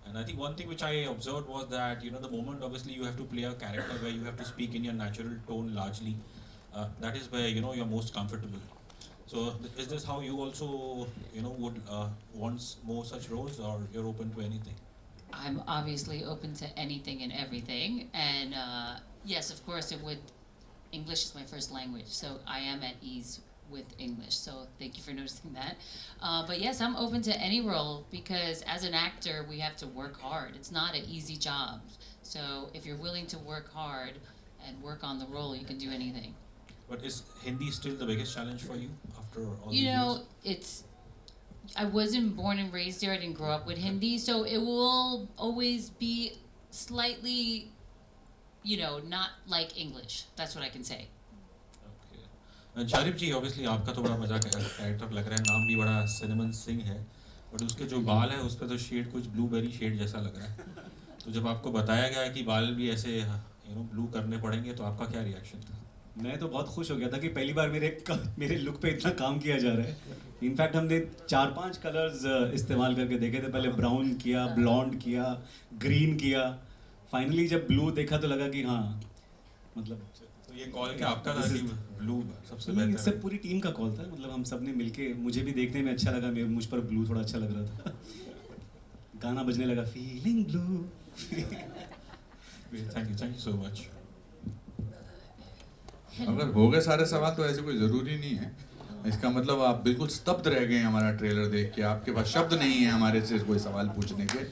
And I think one thing which I observed was that the moment obviously you have to play a character where you have to speak in your natural tone largely, that is where you're most comfortable. So is this how you also would want more such roles, or you're open to anything? I'm obviously open to anything and everything, and yes, of course, English is my first language, so I am at ease with English, so thank you for noticing that. But yes, I'm open to any role, because as an actor, we have to work hard. It's not an easy job. So if you're willing to work hard and work on the role, you can do anything. But is Hindi still the biggest challenge for you after all these years? I wasn't born and raised here. I didn't grow up with Hindi, so it will always be slightly, not like English. That's what I can say. Sharib ji, obviously आपका तो बड़ा मजाक character लग रहा है, नाम भी बड़ा सिनेमन सिंह है, बट उसके जो बाल है उस पर तो शेड कुछ ब्लूबेरी शेड जैसा लग रहा है। तो जब आपको बताया गया कि बाल भी ऐसे ब्लू करने पड़ेंगे, तो आपका क्या रिएक्शन था? मैं तो बहुत खुश हो गया था कि पहली बार मेरे लुक पे इतना काम किया जा रहा है। इनफैक्ट हमने 4-5 कलर्स इस्तेमाल करके देखे थे, पहले ब्राउन किया, ब्लॉन्ड किया, ग्रीन किया, फाइनली जब ब्लू देखा तो लगा कि हाँ, मतलब तो ये कॉल क्या आपका था कि ब्लू सबसे बेहतर? इससे पूरी टीम का कॉल था, मतलब हम सब ने मिलके, मुझे भी देखने में अच्छा लगा, मुझ पर ब्लू थोड़ा अच्छा लग रहा था। गाना बजने लगा, feeling blue. Thank you so much. अगर हो गए सारे सवाल तो ऐसे कोई ज़रूरी नहीं है, इसका मतलब आप बिल्कुल स्तब्ध रह गए हमारा ट्रेलर देख के, आपके पास शब्द नहीं है हमारे से कोई सवाल पूछने के,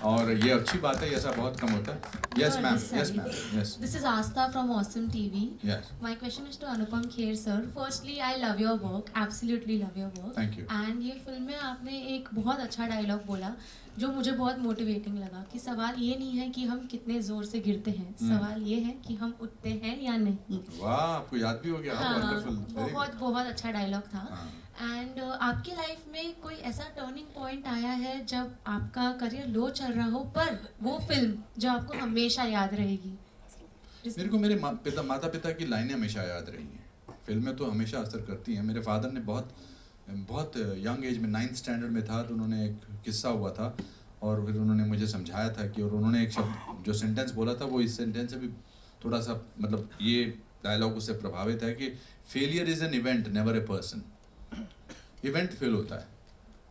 और ये अच्छी बात है, ऐसा बहुत कम होता है। Yes ma'am, yes ma'am, yes. This is Asta from Awesome TV. Yes. My question is to Anupam Kher sir. Firstly, I love your work, absolutely love your work. Thank you. And ये film में आपने एक बहुत अच्छा dialogue बोला जो मुझे बहुत मोटिवेटिंग लगा कि सवाल ये नहीं है कि हम कितने ज़ोर से गिरते हैं, सवाल ये है कि हम उठते हैं या नहीं। वाह, आपको याद भी हो गया। हाँ, वंडरफुल, वेरी बहुत बहुत अच्छा डायलॉग था। हाँ। एंड आपकी लाइफ में कोई ऐसा टर्निंग पॉइंट आया है जब आपका करियर लो चल रहा हो, पर वो फिल्म जो आपको हमेशा याद रहेगी? मेरे को मेरे माता पिता की लाइनें हमेशा याद रही हैं। फिल्में तो हमेशा असर करती हैं। मेरे फादर ने बहुत यंग एज में 9th स्टैंडर्ड में था तो उन्होंने एक किस्सा हुआ था और फिर उन्होंने मुझे समझाया था कि, और उन्होंने एक शब्द जो सेंटेंस बोला था वो इस सेंटेंस से भी थोड़ा सा मतलब ये डायलॉग उससे प्रभावित है कि failure is an event never a person. Event fail होता है।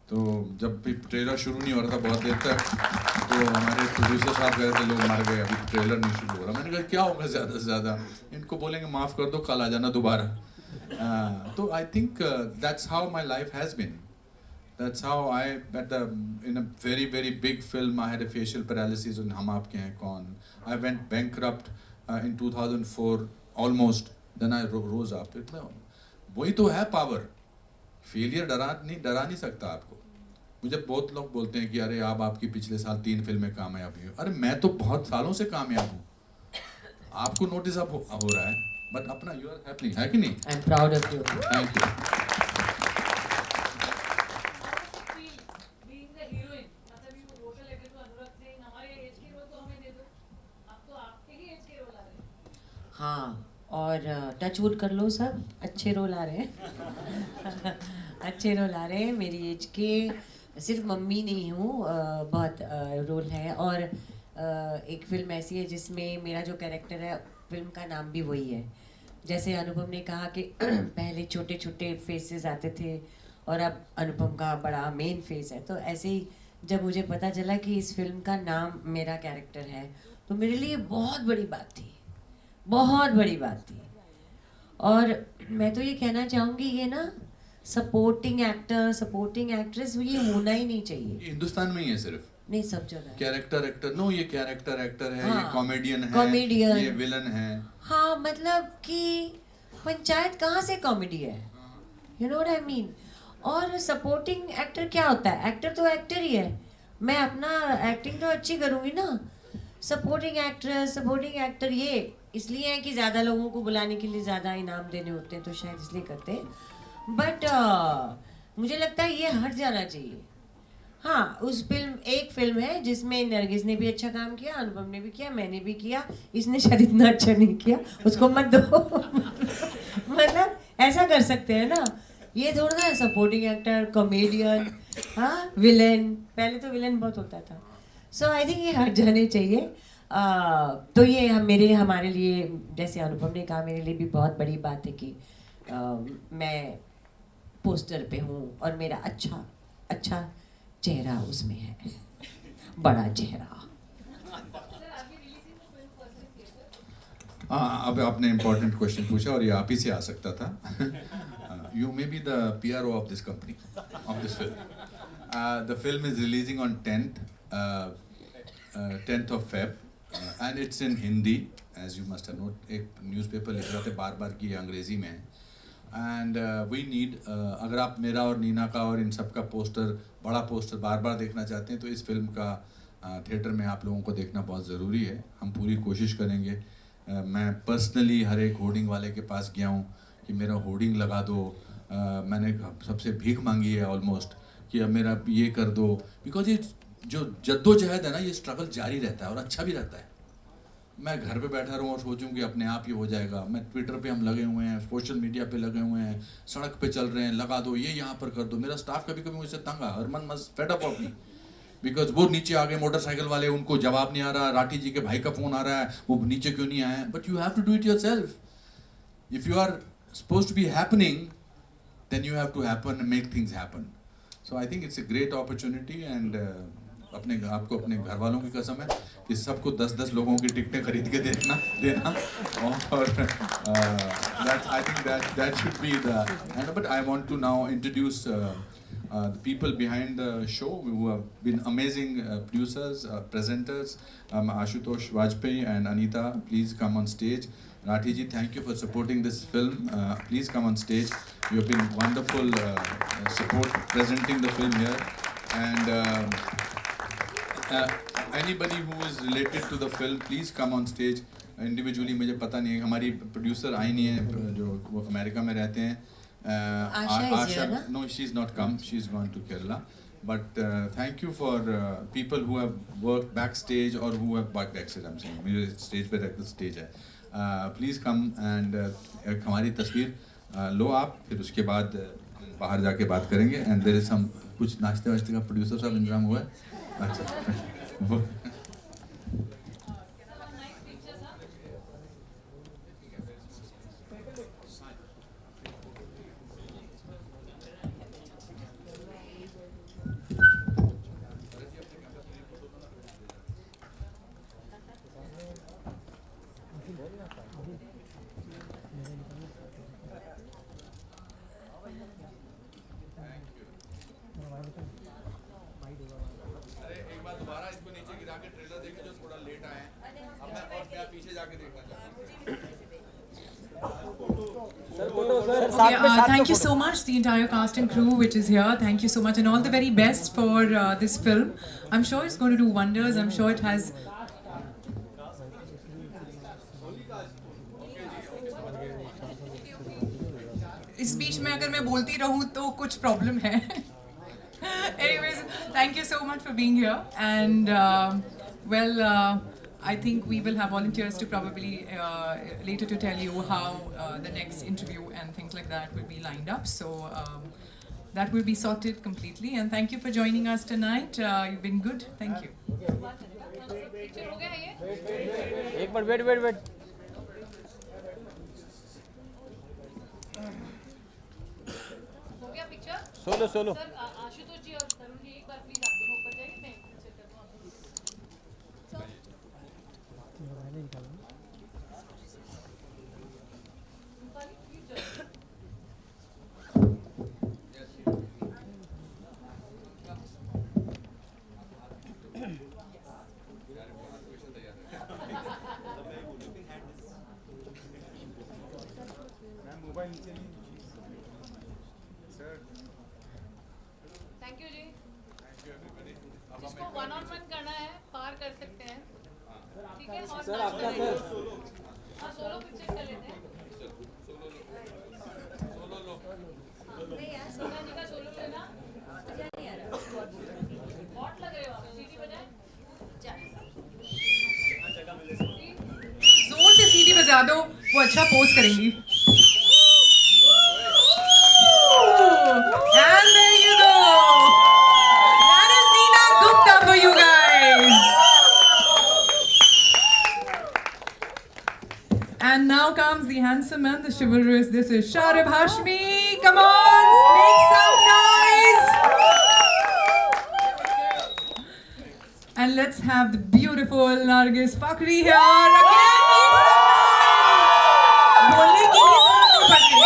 तो जब भी ट्रेलर शुरू नहीं हो रहा था बहुत देर तक तो हमारे प्रोड्यूसर साहब गए थे, लोग मार गए, अभी ट्रेलर नहीं शुरू हो रहा। मैंने कहा क्या होगा ज़्यादा से ज़्यादा, इनको बोलेंगे माफ़ कर दो, कल आ जाना दोबारा। तो I think that's how my life has been. That's how I, in a very, very big film, I had a facial paralysis on Hum Aapke Hain Kaun. I went bankrupt in 2004, almost. Then I rose up. वही तो है power. Failure डरा नहीं सकता आपको. मुझे बहुत लोग बोलते हैं कि अरे आपकी पिछले साल 3 फिल्में कामयाब हुई. अरे मैं तो बहुत सालों से कामयाब हूँ. आपको नोटिस अब हो रहा है, बट अपना यू आर हैपनिंग है कि नहीं? I am proud of you. Thank you. हाँ, और टचवुड कर लो सब, अच्छे रोल आ रहे हैं. अच्छे रोल आ रहे हैं. मेरी एज के सिर्फ मम्मी नहीं हूँ, बहुत रोल है. और एक फिल्म ऐसी है जिसमें मेरा जो कैरेक्टर है, फिल्म का नाम भी वही है. जैसे अनुपम ने कहा कि पहले छोटे छोटे फेसेस आते थे और अब अनुपम का बड़ा मेन फेस है, तो ऐसे ही जब मुझे पता चला कि इस फिल्म का नाम मेरा कैरेक्टर है तो मेरे लिए बहुत बड़ी बात थी, बहुत बड़ी बात थी. और मैं तो ये कहना चाहूँगी, ये ना सपोर्टिंग एक्टर, सपोर्टिंग एक्ट्रेस ये होना ही नहीं चाहिए. हिंदुस्तान में ही है सिर्फ? नहीं, सब जगह. कैरेक्टर एक्टर, नो, ये कैरेक्टर एक्टर है. हाँ, ये कॉमेडियन है, कॉमेडियन, ये विलन है. हाँ, मतलब कि पंचायत कहाँ से कॉमेडी है, you know what I mean. और सपोर्टिंग एक्टर क्या होता है? एक्टर तो एक्टर ही है. मैं अपना एक्टिंग तो अच्छी करूँगी ना. सपोर्टिंग एक्ट्रेस, सपोर्टिंग एक्टर ये इसलिए है कि ज़्यादा लोगों को बुलाने के लिए ज़्यादा इनाम देने होते हैं, तो शायद इसलिए करते हैं. बट मुझे लगता है ये हट जाना चाहिए. हाँ, एक फिल्म है जिसमें नरगिस ने भी अच्छा काम किया, अनुपम ने भी किया, मैंने भी किया. इसने शायद इतना अच्छा नहीं किया, उसको मत दो. मतलब ऐसा कर सकते हैं ना. ये थोड़ा ना सपोर्टिंग एक्टर, कॉमेडियन, हाँ, विलन. पहले तो विलन बहुत होता था. सो आई थिंक ये हट जाने चाहिए. तो ये हमारे लिए, जैसे अनुपम ने कहा, मेरे लिए भी बहुत बड़ी बात है कि मैं पोस्टर पे हूँ और मेरा अच्छा चेहरा उसमें है, बड़ा चेहरा. अब आपने इम्पोर्टेंट क्वेश्चन पूछा और ये आप ही से आ सकता था. You may be the PRO of this company, of this film. The film is releasing on 10th of Feb, and it's in Hindi, as you must have noted. एक न्यूज़पेपर लिख रहा था बार कि ये अंग्रेज़ी में है. And we need, अगर आप मेरा और नीना का और इन सब का पोस्टर, बड़ा पोस्टर बार देखना चाहते हैं तो इस फिल्म का थिएटर में आप लोगों को देखना बहुत ज़रूरी है. हम पूरी कोशिश करेंगे. मैं पर्सनली हर एक होर्डिंग वाले के पास गया हूँ कि मेरा होर्डिंग लगा दो. मैंने सबसे भीख मांगी है ऑलमोस्ट कि अब मेरा ये कर दो. बिकॉज ये जो जद्दोजहद है ना, ये स्ट्रगल जारी रहता है और अच्छा भी रहता है. मैं घर पे बैठा रहूँ और सोचूं कि अपने आप ही हो जाएगा. मैं ट्विटर पे हम लगे हुए हैं, सोशल मीडिया पे लगे हुए हैं, सड़क पे चल रहे हैं, लगा दो, ये यहाँ पर कर दो. मेरा स्टाफ कभी मुझसे तंग आ, Harman must fed up of me. Because वो नीचे आ गए मोटरसाइकिल वाले, उनको जवाब नहीं आ रहा. राठी जी के भाई का फ़ोन आ रहा है, वो नीचे क्यों नहीं आए. But you have to do it yourself. If you are supposed to be happening, then you have to happen and make things happen. So I think it's a great opportunity, and आपको अपने घर वालों की कसम है कि सबको 10-10 लोगों की टिकटें खरीद के देना. और I think that should be the. But I want to now introduce the people behind the show who have been amazing producers, presenters. Ashutosh Vajpayee and Anita, please come on stage. Rathi ji, thank you for supporting this film. Please come on stage. You have been wonderful support presenting the film here. And Anybody who is related to the film, please come on stage. Individually मुझे पता नहीं है, हमारी producer आई नहीं है जो वो America में रहते हैं. Asha, no, she's not come. She's gone to Kerala. But thank you for people who have worked backstage or who have worked backstage. I'm saying मुझे stage पे रख stage है. Please come and हमारी तस्वीर लो आप, फिर उसके बाद बाहर जाके बात करेंगे. And there is some कुछ नाश्ते वाश्ते का producer साहब इंतजाम हुआ है. अच्छा. Thank you so much, the entire cast and crew which is here. Thank you so much, and all the very best for this film. I'm sure it's going to do wonders. I'm sure it has. इस बीच में अगर मैं बोलती रहूँ तो कुछ problem है. Anyways, thank you so much for being here, and I think we will have volunteers to probably later to tell you how the next interview and things like that will be lined up. So that will be sorted completely. And thank you for joining us tonight. You've been good. Thank you. एक बार wait हो गया picture? Solo sir Ashutosh जी और तरुण जी एक बार please आप दोनों ऊपर जाइए, मैं पिक्चर करता हूँ. थैंक यू जी. जिसको वन ऑन वन करना है पार कर सकते हैं, ठीक है? और सर आपका सर हाँ, सोलो पिक्चर कर लेते हैं. सोना जी का सोलो लेना. हॉट लग रहे हो आप, सीटी बजाए. जोर से सीटी बजा दो, वो अच्छा पोज करेंगी. And there you go. That is Neena Gupta for you guys. And now comes the handsome and the chivalrous. This is Sharib Hashmi. Come on, make some noise. And let's have the beautiful Nargis Fakhri here again. बोलने की भी जरूरत नहीं पड़ती.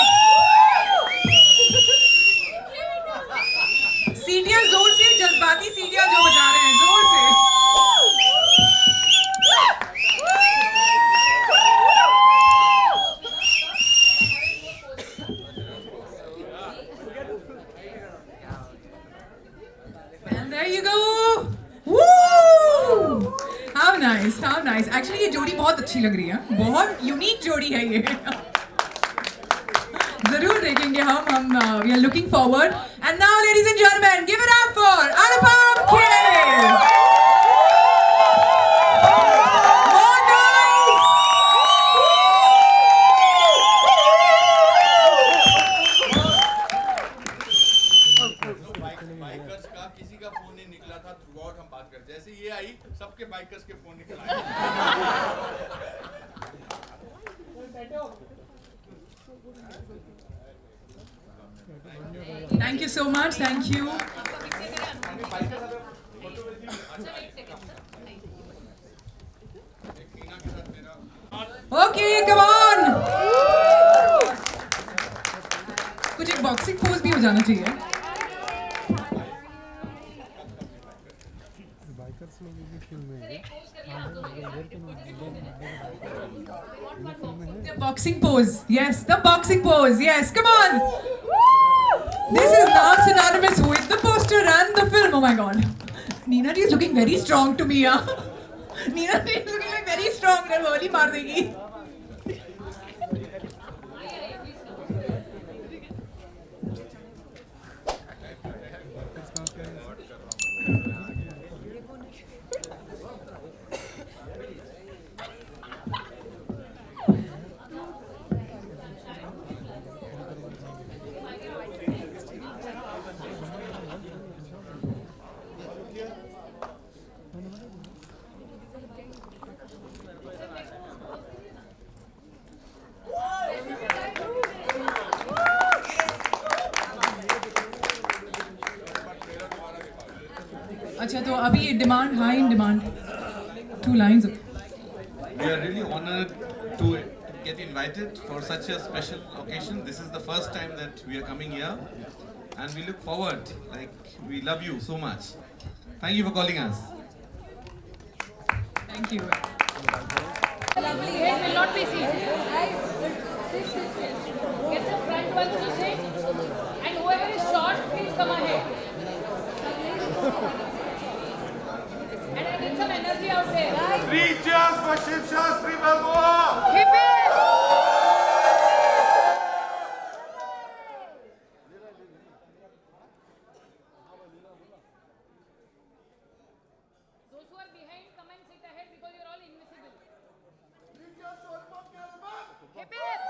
सीढ़ियाँ जोर से, जज्बाती सीढ़ियाँ जो बजा रहे हैं जोर से. And there you go. Woo! How nice, how nice. Actually ये जोड़ी बहुत अच्छी लग रही है. बहुत यूनिक जोड़ी है ये. जरूर देखेंगे हम. We are looking forward. And now, ladies and gentlemen, give it up for Anupam Kher. More noise. Bikers का किसी का फोन नहीं निकला था थ्रू आउट. हम बात कर, जैसे ये आई सबके बाइकर्स के फोन निकल आए. Thank you so much. Thank you. Okay, come on. कुछ एक बॉक्सिंग पोज भी हो जाना चाहिए. The boxing pose. Yes, the boxing pose. Yes, come on. This is now synonymous with the poster and the film. Oh my god. Neena ji is looking very strong to me, yeah. Neena ji is looking like very strong. They're early मार देगी. अच्छा तो अभी demand high in demand 2 lines. We are really honored to get invited for such a special occasion. This is the first time that we are coming here, and we look forward. Like, we love you so much. Thank you for calling us. Thank you. Lovely head will not be seen. Get the front one to sit, and whoever is short, please come ahead. And I need some energy out there. 3 cheers for Shiv Shastri Balboa! Hip hip! Those who are behind, come and sit ahead because you're all invisible. Hip hip!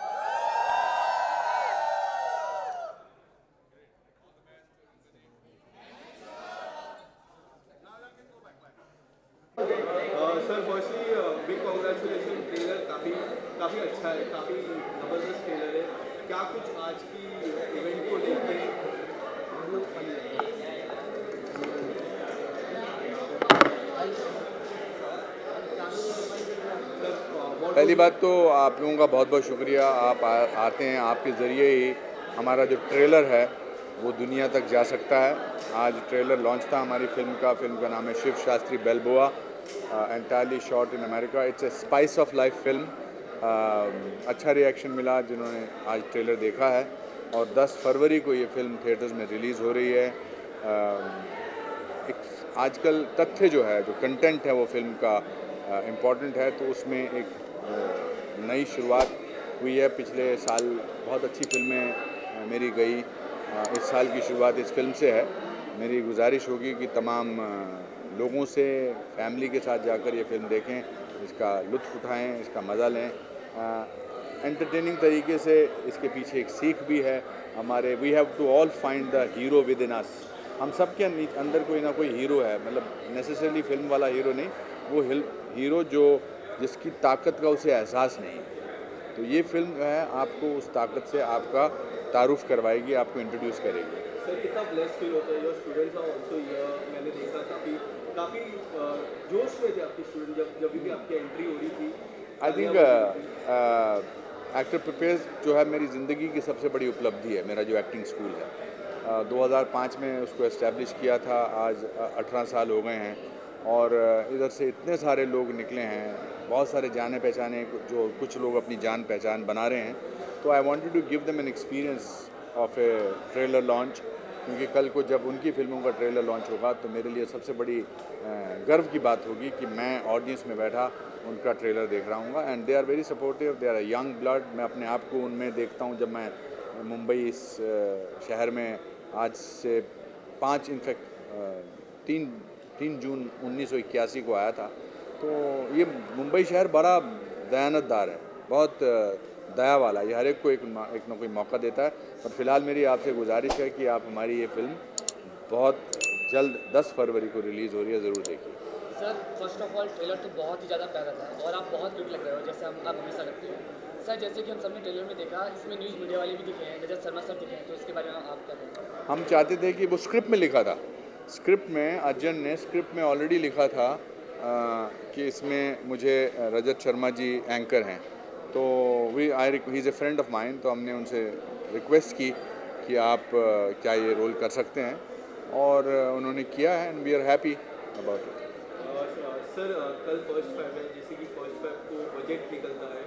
Sir firstly big congratulation trailer काफ़ी अच्छा है, काफ़ी ज़बरदस्त trailer है. क्या कुछ आज की इवेंट को लेकर पहली बात तो आप लोगों का बहुत बहुत शुक्रिया. आप आते हैं, आपके ज़रिए ही हमारा जो ट्रेलर है वो दुनिया तक जा सकता है. आज ट्रेलर लॉन्च था हमारी फिल्म का नाम है Shiv Shastri Balboa, entirely shot in America. It's a spice of life film. अच्छा रिएक्शन मिला जिन्होंने आज ट्रेलर देखा है, और 10 फरवरी को ये फिल्म थिएटर्स में रिलीज़ हो रही है. एक आजकल तथ्य जो है, जो कंटेंट है वो फिल्म का इम्पॉर्टेंट है, तो उसमें एक नई शुरुआत हुई है. पिछले साल बहुत अच्छी फिल्में मेरी गई, इस साल की शुरुआत इस फिल्म से है. मेरी गुजारिश होगी कि तमाम लोगों से फैमिली के साथ जाकर ये फिल्म देखें, इसका लुत्फ़ उठाएं, इसका मज़ा लें. एंटरटेनिंग तरीके से इसके पीछे एक सीख भी है हमारे. We have to all find the hero within us. हम सब के अंदर कोई ना कोई हीरो है, मतलब नेसेसरली फिल्म वाला हीरो नहीं, वो हीरो जिसकी ताकत का उसे एहसास नहीं. तो ये फिल्म है आपको उस ताकत से आपका तारुफ करवाएगी, आपको इंट्रोड्यूस करेगी. सर कितना ब्लेस फील होता है. Your students are also here. मैंने देखा काफ़ी जोश में थे आपके स्टूडेंट जब भी आपकी एंट्री हो रही थी. आई थिंक एक्टर प्रिपेयर्स जो है मेरी ज़िंदगी की सबसे बड़ी उपलब्धि है. मेरा जो एक्टिंग स्कूल है 2005 में उसको इस्टेब्लिश किया था. आज 18 साल हो गए हैं, और इधर से इतने सारे लोग निकले हैं, बहुत सारे जाने पहचाने, जो कुछ लोग अपनी जान पहचान बना रहे हैं. तो I wanted to give them an experience of a trailer launch, क्योंकि कल को जब उनकी फिल्मों का ट्रेलर लॉन्च होगा तो मेरे लिए सबसे बड़ी गर्व की बात होगी कि मैं ऑडियंस में बैठा उनका ट्रेलर देख रहा हूँ. And they are very supportive, they are a young blood. मैं अपने आप को उनमें देखता हूँ. जब मैं मुंबई इस शहर में आज से 5 इनफैक्ट 3 जून 1981 को आया था, तो ये मुंबई शहर बड़ा दयानतदार है, बहुत दया वाला. ये हर एक को एक ना कोई मौका देता है. पर फिलहाल मेरी आपसे गुजारिश है कि आप हमारी ये फिल्म बहुत जल्द 10 फरवरी को रिलीज़ हो रही है, ज़रूर देखिए. Sir first of all trailer तो बहुत ही ज़्यादा प्यारा था, और आप बहुत क्यूट लग रहे हो, जैसे आप हमेशा लगते हो. सर जैसे कि हम सबने ट्रेलर में देखा, इसमें न्यूज़ मीडिया वाले भी दिखे हैं, रजत शर्मा सर दिखे हैं, तो इसके बारे में आप क्या कहेंगे? हम चाहते थे कि वो स्क्रिप्ट में लिखा था. स्क्रिप्ट में अजयन ने स्क्रिप्ट में ऑलरेडी लिखा था कि इसमें मुझे रजत शर्मा जी एंकर हैं. तो he is a friend of mine. तो हमने उनसे रिक्वेस्ट की कि आप क्या ये रोल कर सकते हैं, और उन्होंने किया है, and we are happy about it. Sir कल 1 फेब है, जैसे कि 1 फेब को बजट निकलता है.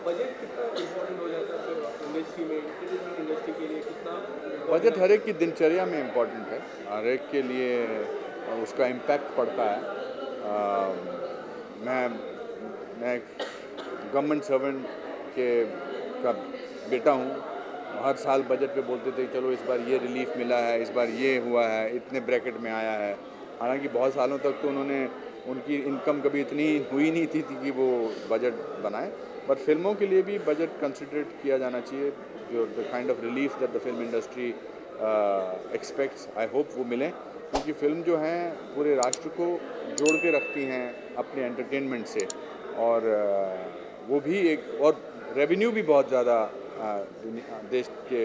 बजट कितना इम्पोर्टेंट हो जाता है फिर इंडस्ट्री में, एंटरटेनमेंट इंडस्ट्री के लिए कितना? बजट हर एक की दिनचर्या में इम्पोर्टेंट है. हर एक के लिए उसका इम्पैक्ट पड़ता है। मैं गवर्नमेंट सर्वेंट के का बेटा हूँ। हर साल बजट पे बोलते थे चलो इस बार ये रिलीफ मिला है, इस बार ये हुआ है, इतने ब्रैकेट में आया है। हालांकि बहुत सालों तक तो उनकी इनकम कभी इतनी हुई नहीं थी कि वो बजट बनाए, बट फिल्मों के लिए भी बजट कंसिडरेट किया जाना चाहिए। जो the kind of relief that the film industry aspects, I hope वो मिलें, क्योंकि फिल्म जो हैं पूरे राष्ट्र को जोड़ के रखती हैं अपने एंटरटेनमेंट से, और वो भी एक और रेवेन्यू भी बहुत ज़्यादा देश के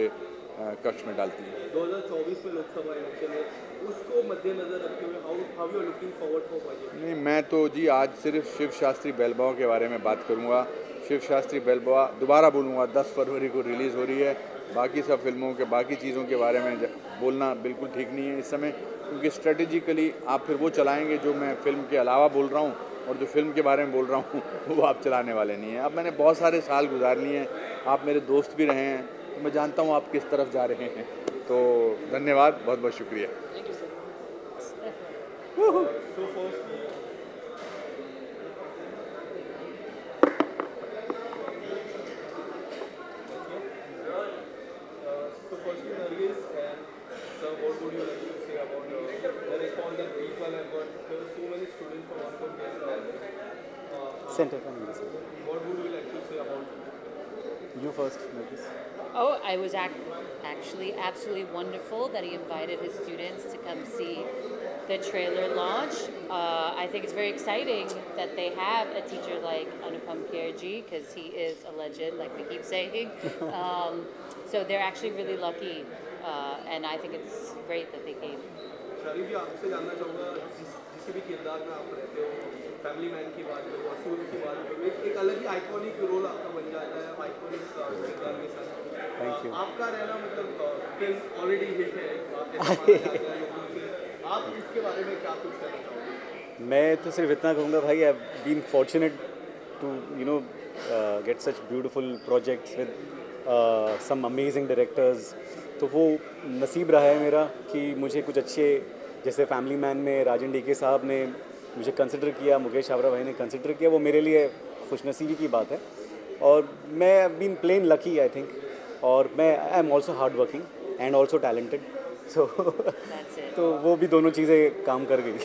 कक्ष में डालती है। 2024 में लोकसभा इलेक्शन है, उसको मद्देनजर रखते हुए how you are looking forward for budget? नहीं, मैं तो जी आज सिर्फ शिव शास्त्री बेलबोआ के बारे में बात करूंगा। शिव शास्त्री बेलबोआ दोबारा बोलूँगा 10 फरवरी को रिलीज़ हो रही है। बाकी सब फिल्मों के बाकी चीज़ों के बारे में बोलना बिल्कुल ठीक नहीं है इस समय, क्योंकि स्ट्रेटेजिकली आप फिर वो चलाएंगे जो मैं फिल्म के अलावा बोल रहा हूँ, और जो फिल्म के बारे में बोल रहा हूँ वो आप चलाने वाले नहीं हैं। अब मैंने बहुत सारे साल गुजार लिए हैं, आप मेरे दोस्त भी रहे हैं, तो मैं जानता हूँ आप किस तरफ जा रहे हैं। तो धन्यवाद, बहुत बहुत शुक्रिया। Firstly, Nargis, and sir, what would you like to say about the response that people have got? There were so many students from Anupam Kher. Center. What would you like to say about it? You first, Nargis. Oh, I was actually absolutely wonderful that he invited his students to come see the trailer launch. I think it's very exciting that they have a teacher like Anupam Kher ji, because he is a legend, like we keep saying. So they're actually really lucky, and I think it's great that they came. Sharib जी, आपसे जानना चाहूँगा, जिस भी किरदार में आप रहते हो, फैमिली मैन की बात करो, असूल की बात करो, एक अलग ही आइकॉनिक रोल आपका बन जाता है आइकॉनिक किरदार के साथ। Thank you. आपका रहना मतलब फिल्म ऑलरेडी हिट है, आप ऐसा माना जाता है लोगों से, आप इसके बारे में क्या कुछ कहना चाहोगे? मैं तो सिर्फ इतना कहूँगा भाई, I've been fortunate to get such beautiful projects with some amazing directors. तो वो नसीब रहा है मेरा कि मुझे कुछ अच्छे, जैसे फैमिली मैन में राजन डीके साहब ने मुझे कंसिडर किया, मुकेश छाबरा भाई ने कंसिडर किया, वो मेरे लिए खुशनसीबी की बात है। और मैं I been plain lucky I think, और मैं I am also hard working and also talented, so तो वो भी दोनों चीज़ें काम कर गई।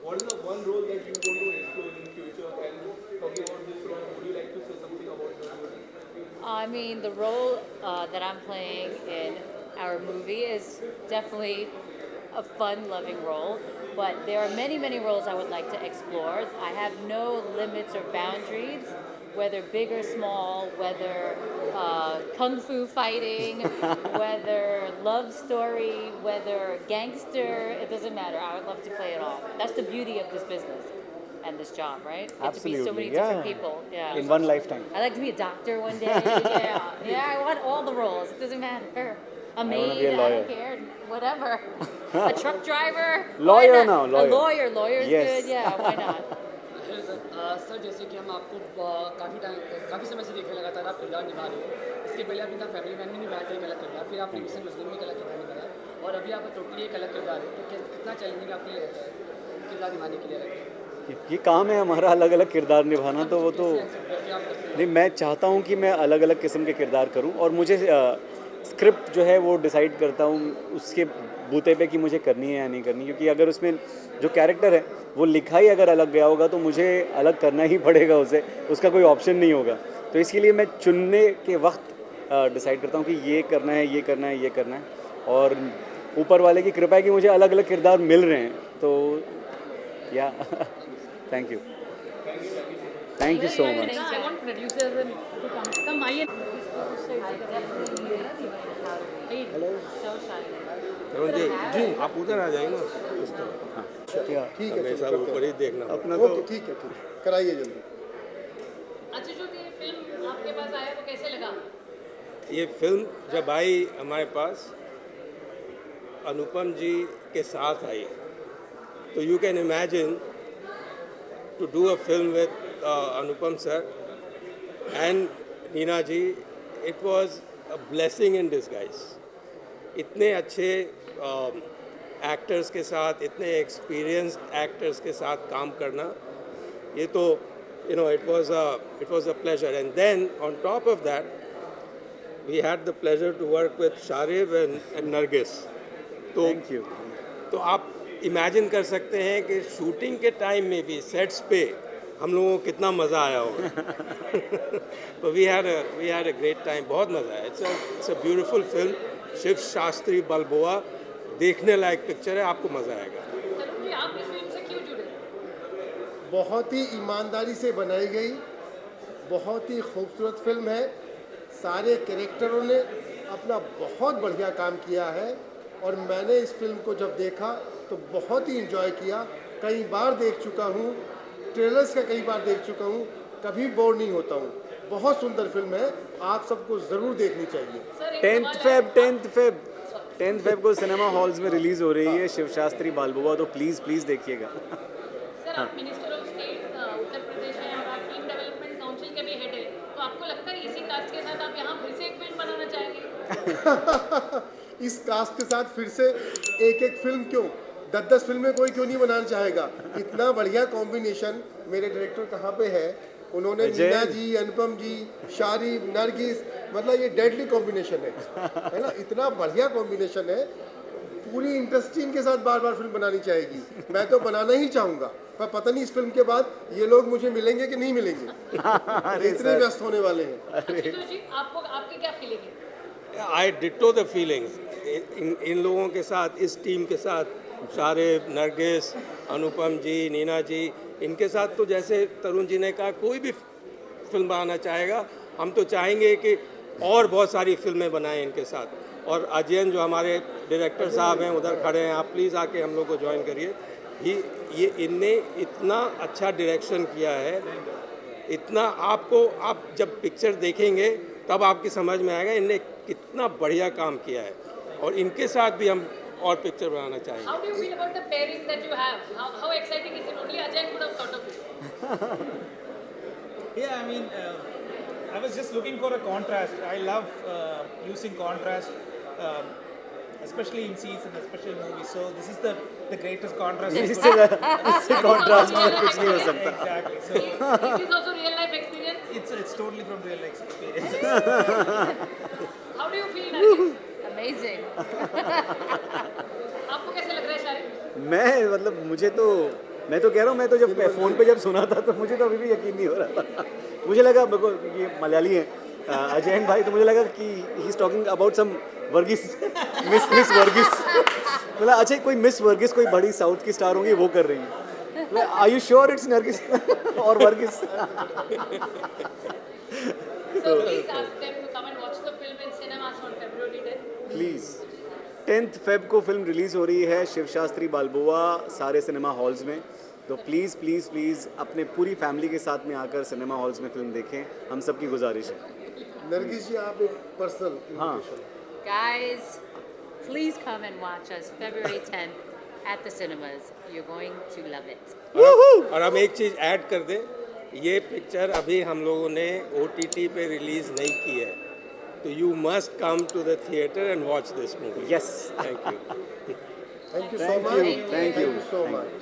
What is the one role that you want to explore in future? And talking about this role, would you like to say something about the role? I mean, the role that I'm playing in our movie is definitely a fun-loving role, but there are many, many roles I would like to explore. I have no limits or boundaries, whether big or small, whether kung fu fighting, whether love story, whether gangster, it doesn't matter. I would love to play it all. That's the beauty of this business and this job, right? Get Absolutely, to be so many different people. Yeah. In one lifetime. I like to be a doctor one day. Yeah, I want all the roles. It doesn't matter. A maid, be a I lawyer. don't care. Whatever. A truck driver. Lawyer why not? now, lawyer. A lawyer. Lawyer's Yes. good. Yeah, why not? Sir जैसे कि हम आपको काफ़ी समय से देखे लगातार आप किरदार निभा रहे हो। इसके पहले आपने फैमिली मैन में निभाया था एक अलग किरदार, फिर आपने मिशन मुस्लिम में एक अलग किरदार निभाया, और अभी आपका टोटली एक अलग किरदार है। तो कितना चैलेंजिंग आपके लिए रहता है किरदार निभाने के लिए अलग? ये काम है हमारा, अलग अलग किरदार निभाना, तो वो तो नहीं, मैं चाहता हूँ कि मैं अलग अलग किस्म के किरदार करूँ, और मुझे स्क्रिप्ट जो है वो डिसाइड करता हूँ उसके बूते पे कि मुझे करनी है या नहीं करनी, क्योंकि अगर उसमें जो कैरेक्टर है वो लिखा ही अगर अलग गया होगा तो मुझे अलग करना ही पड़ेगा उसे, उसका कोई ऑप्शन नहीं होगा। तो इसके लिए मैं चुनने के वक्त डिसाइड करता हूँ कि ये करना है, ये करना है, ये करना है, और ऊपर वाले की कृपा है कि मुझे अलग अलग किरदार मिल रहे हैं। तो या thank you so much. I want producers and to come I जी आप उधर आ जाएंगे हाँ ठीक है, हमेशा ऊपर ही देखना अपना तो तो ठीक है, कराइए जल्दी। अच्छा, जो ये फिल्म आपके पास आया वो कैसे लगा? ये फिल्म जब आई हमारे पास अनुपम जी के साथ आई, तो you can imagine to do a film with Anupam sir and Neena ji, it was a blessing in disguise. इतने अच्छे एक्टर्स के साथ, इतने एक्सपीरियंस्ड एक्टर्स के साथ काम करना, ये तो it was a pleasure. And then on top of that, we had the pleasure to work with Sharib and Nargis. तो Thank you. तो आप इमेजिन कर सकते हैं कि शूटिंग के टाइम में भी सेट्स पे हम लोगों को कितना मज़ा आया होगा. तो we had a great time. बहुत मज़ा आया. It's a beautiful film. Shiv Shastri बलबोआ, देखने लायक पिक्चर है, आपको मज़ा आएगा. आप इस फिल्म से क्यों जुड़े? बहुत ही ईमानदारी से बनाई गई, बहुत ही खूबसूरत फिल्म है. सारे कैरेक्टरों ने अपना बहुत बढ़िया काम किया है और मैंने इस फिल्म को जब देखा तो बहुत ही इंजॉय किया. कई बार देख चुका हूँ, ट्रेलर्स का कई बार देख चुका हूँ, कभी बोर नहीं होता हूँ. बहुत सुंदर फिल्म है, आप सबको ज़रूर देखनी चाहिए. 10th फेब को सिनेमा हॉल्स में रिलीज़ हो रही है शिव शास्त्री बालबोआ, तो प्लीज़ देखिएगा. सर, आप minister of state Uttar Pradesh हैं और आप फिल्म डेवलपमेंट काउंसिल के भी हेड हैं, तो आपको लगता है इसी कास्ट के साथ आप यहाँ फिर से एक फिल्म बनाना चाहेंगे? इस कास्ट के साथ फिर से एक फिल्म क्यों, 10 फिल्में कोई क्यों नहीं बनाना चाहेगा. इतना बढ़िया कॉम्बिनेशन. मेरे डायरेक्टर कहाँ पे है, उन्होंने नीना जी, अनुपम जी, शारिब, नरगिस, मतलब ये डेडली कॉम्बिनेशन है ना. इतना बढ़िया कॉम्बिनेशन है. पूरी इंडस्ट्री के साथ बार बार फिल्म बनानी चाहेगी. मैं तो बनाना ही चाहूँगा, पर पता नहीं इस फिल्म के बाद ये लोग मुझे मिलेंगे कि नहीं मिलेंगे. इतने व्यस्त होने वाले हैं. आपको आपकी क्या फीलिंग है? I ditto the feelings. इन लोगों के साथ, इस टीम के साथ, शारिब, नरगिस, अनुपम जी, नीना जी, इनके साथ तो जैसे तरुण जी ने कहा, कोई भी फिल्म बनाना चाहेगा. हम तो चाहेंगे कि और बहुत सारी फिल्में बनाएं इनके साथ. और अजयन जो हमारे डायरेक्टर साहब हैं उधर खड़े हैं, आप प्लीज़ आके हम लोग को ज्वाइन करिए. ये इनने इतना अच्छा डायरेक्शन किया है, इतना आपको, आप जब पिक्चर देखेंगे तब आपकी समझ में आएगा इनने कितना बढ़िया काम किया है. और इनके साथ भी हम और पिक्चर बनाना चाहेंगे. How do you feel about the pairing that you have? How exciting is it? Only Ajayan could have thought of it. Yeah, I mean, I was just looking for a contrast. I love using contrast, especially in scenes and especially in movies. So this is the greatest contrast. इससे contrast में कुछ नहीं हो सकता. Exactly. So It is also real life experience. it's totally from real life experience. How do you feel, Nargis? Amazing. आपको कैसे लग रहा है शारिब? मैं तो कह रहा हूँ, मैं तो जब फ़ोन पे जब सुना था तो मुझे तो अभी भी यकीन नहीं हो रहा था. मुझे लगा, मेरे को ये मलयाली है अजयन भाई, तो मुझे लगा कि he is talking about some Varghese, Miss Varghese. मतलब अच्छा, कोई मिस वर्गीस कोई बड़ी साउथ की स्टार होंगी वो कर रही है. Are you sure it's Nargis और Varghese? So please ask them to come and watch the film in cinemas on February 10th. Please. 10th Feb को फिल्म रिलीज़ हो रही है शिव शास्त्री बालबोआ सारे सिनेमा हॉल्स में. तो प्लीज़ अपने पूरी फैमिली के साथ में आकर सिनेमा हॉल्स में फिल्म देखें, हम सब की गुजारिश है. नरगिस जी, आप एक personal invitation. Guys, please come and watch us February 10th at the cinemas. You're going to love it. और हम एक चीज़ ऐड कर दें, ये पिक्चर अभी हम लोगों ने OTT पे रिलीज़ नहीं की है, तो you must come to the theatre and watch this movie. Yes. Thank you. Thank you so much. Thank you. so much.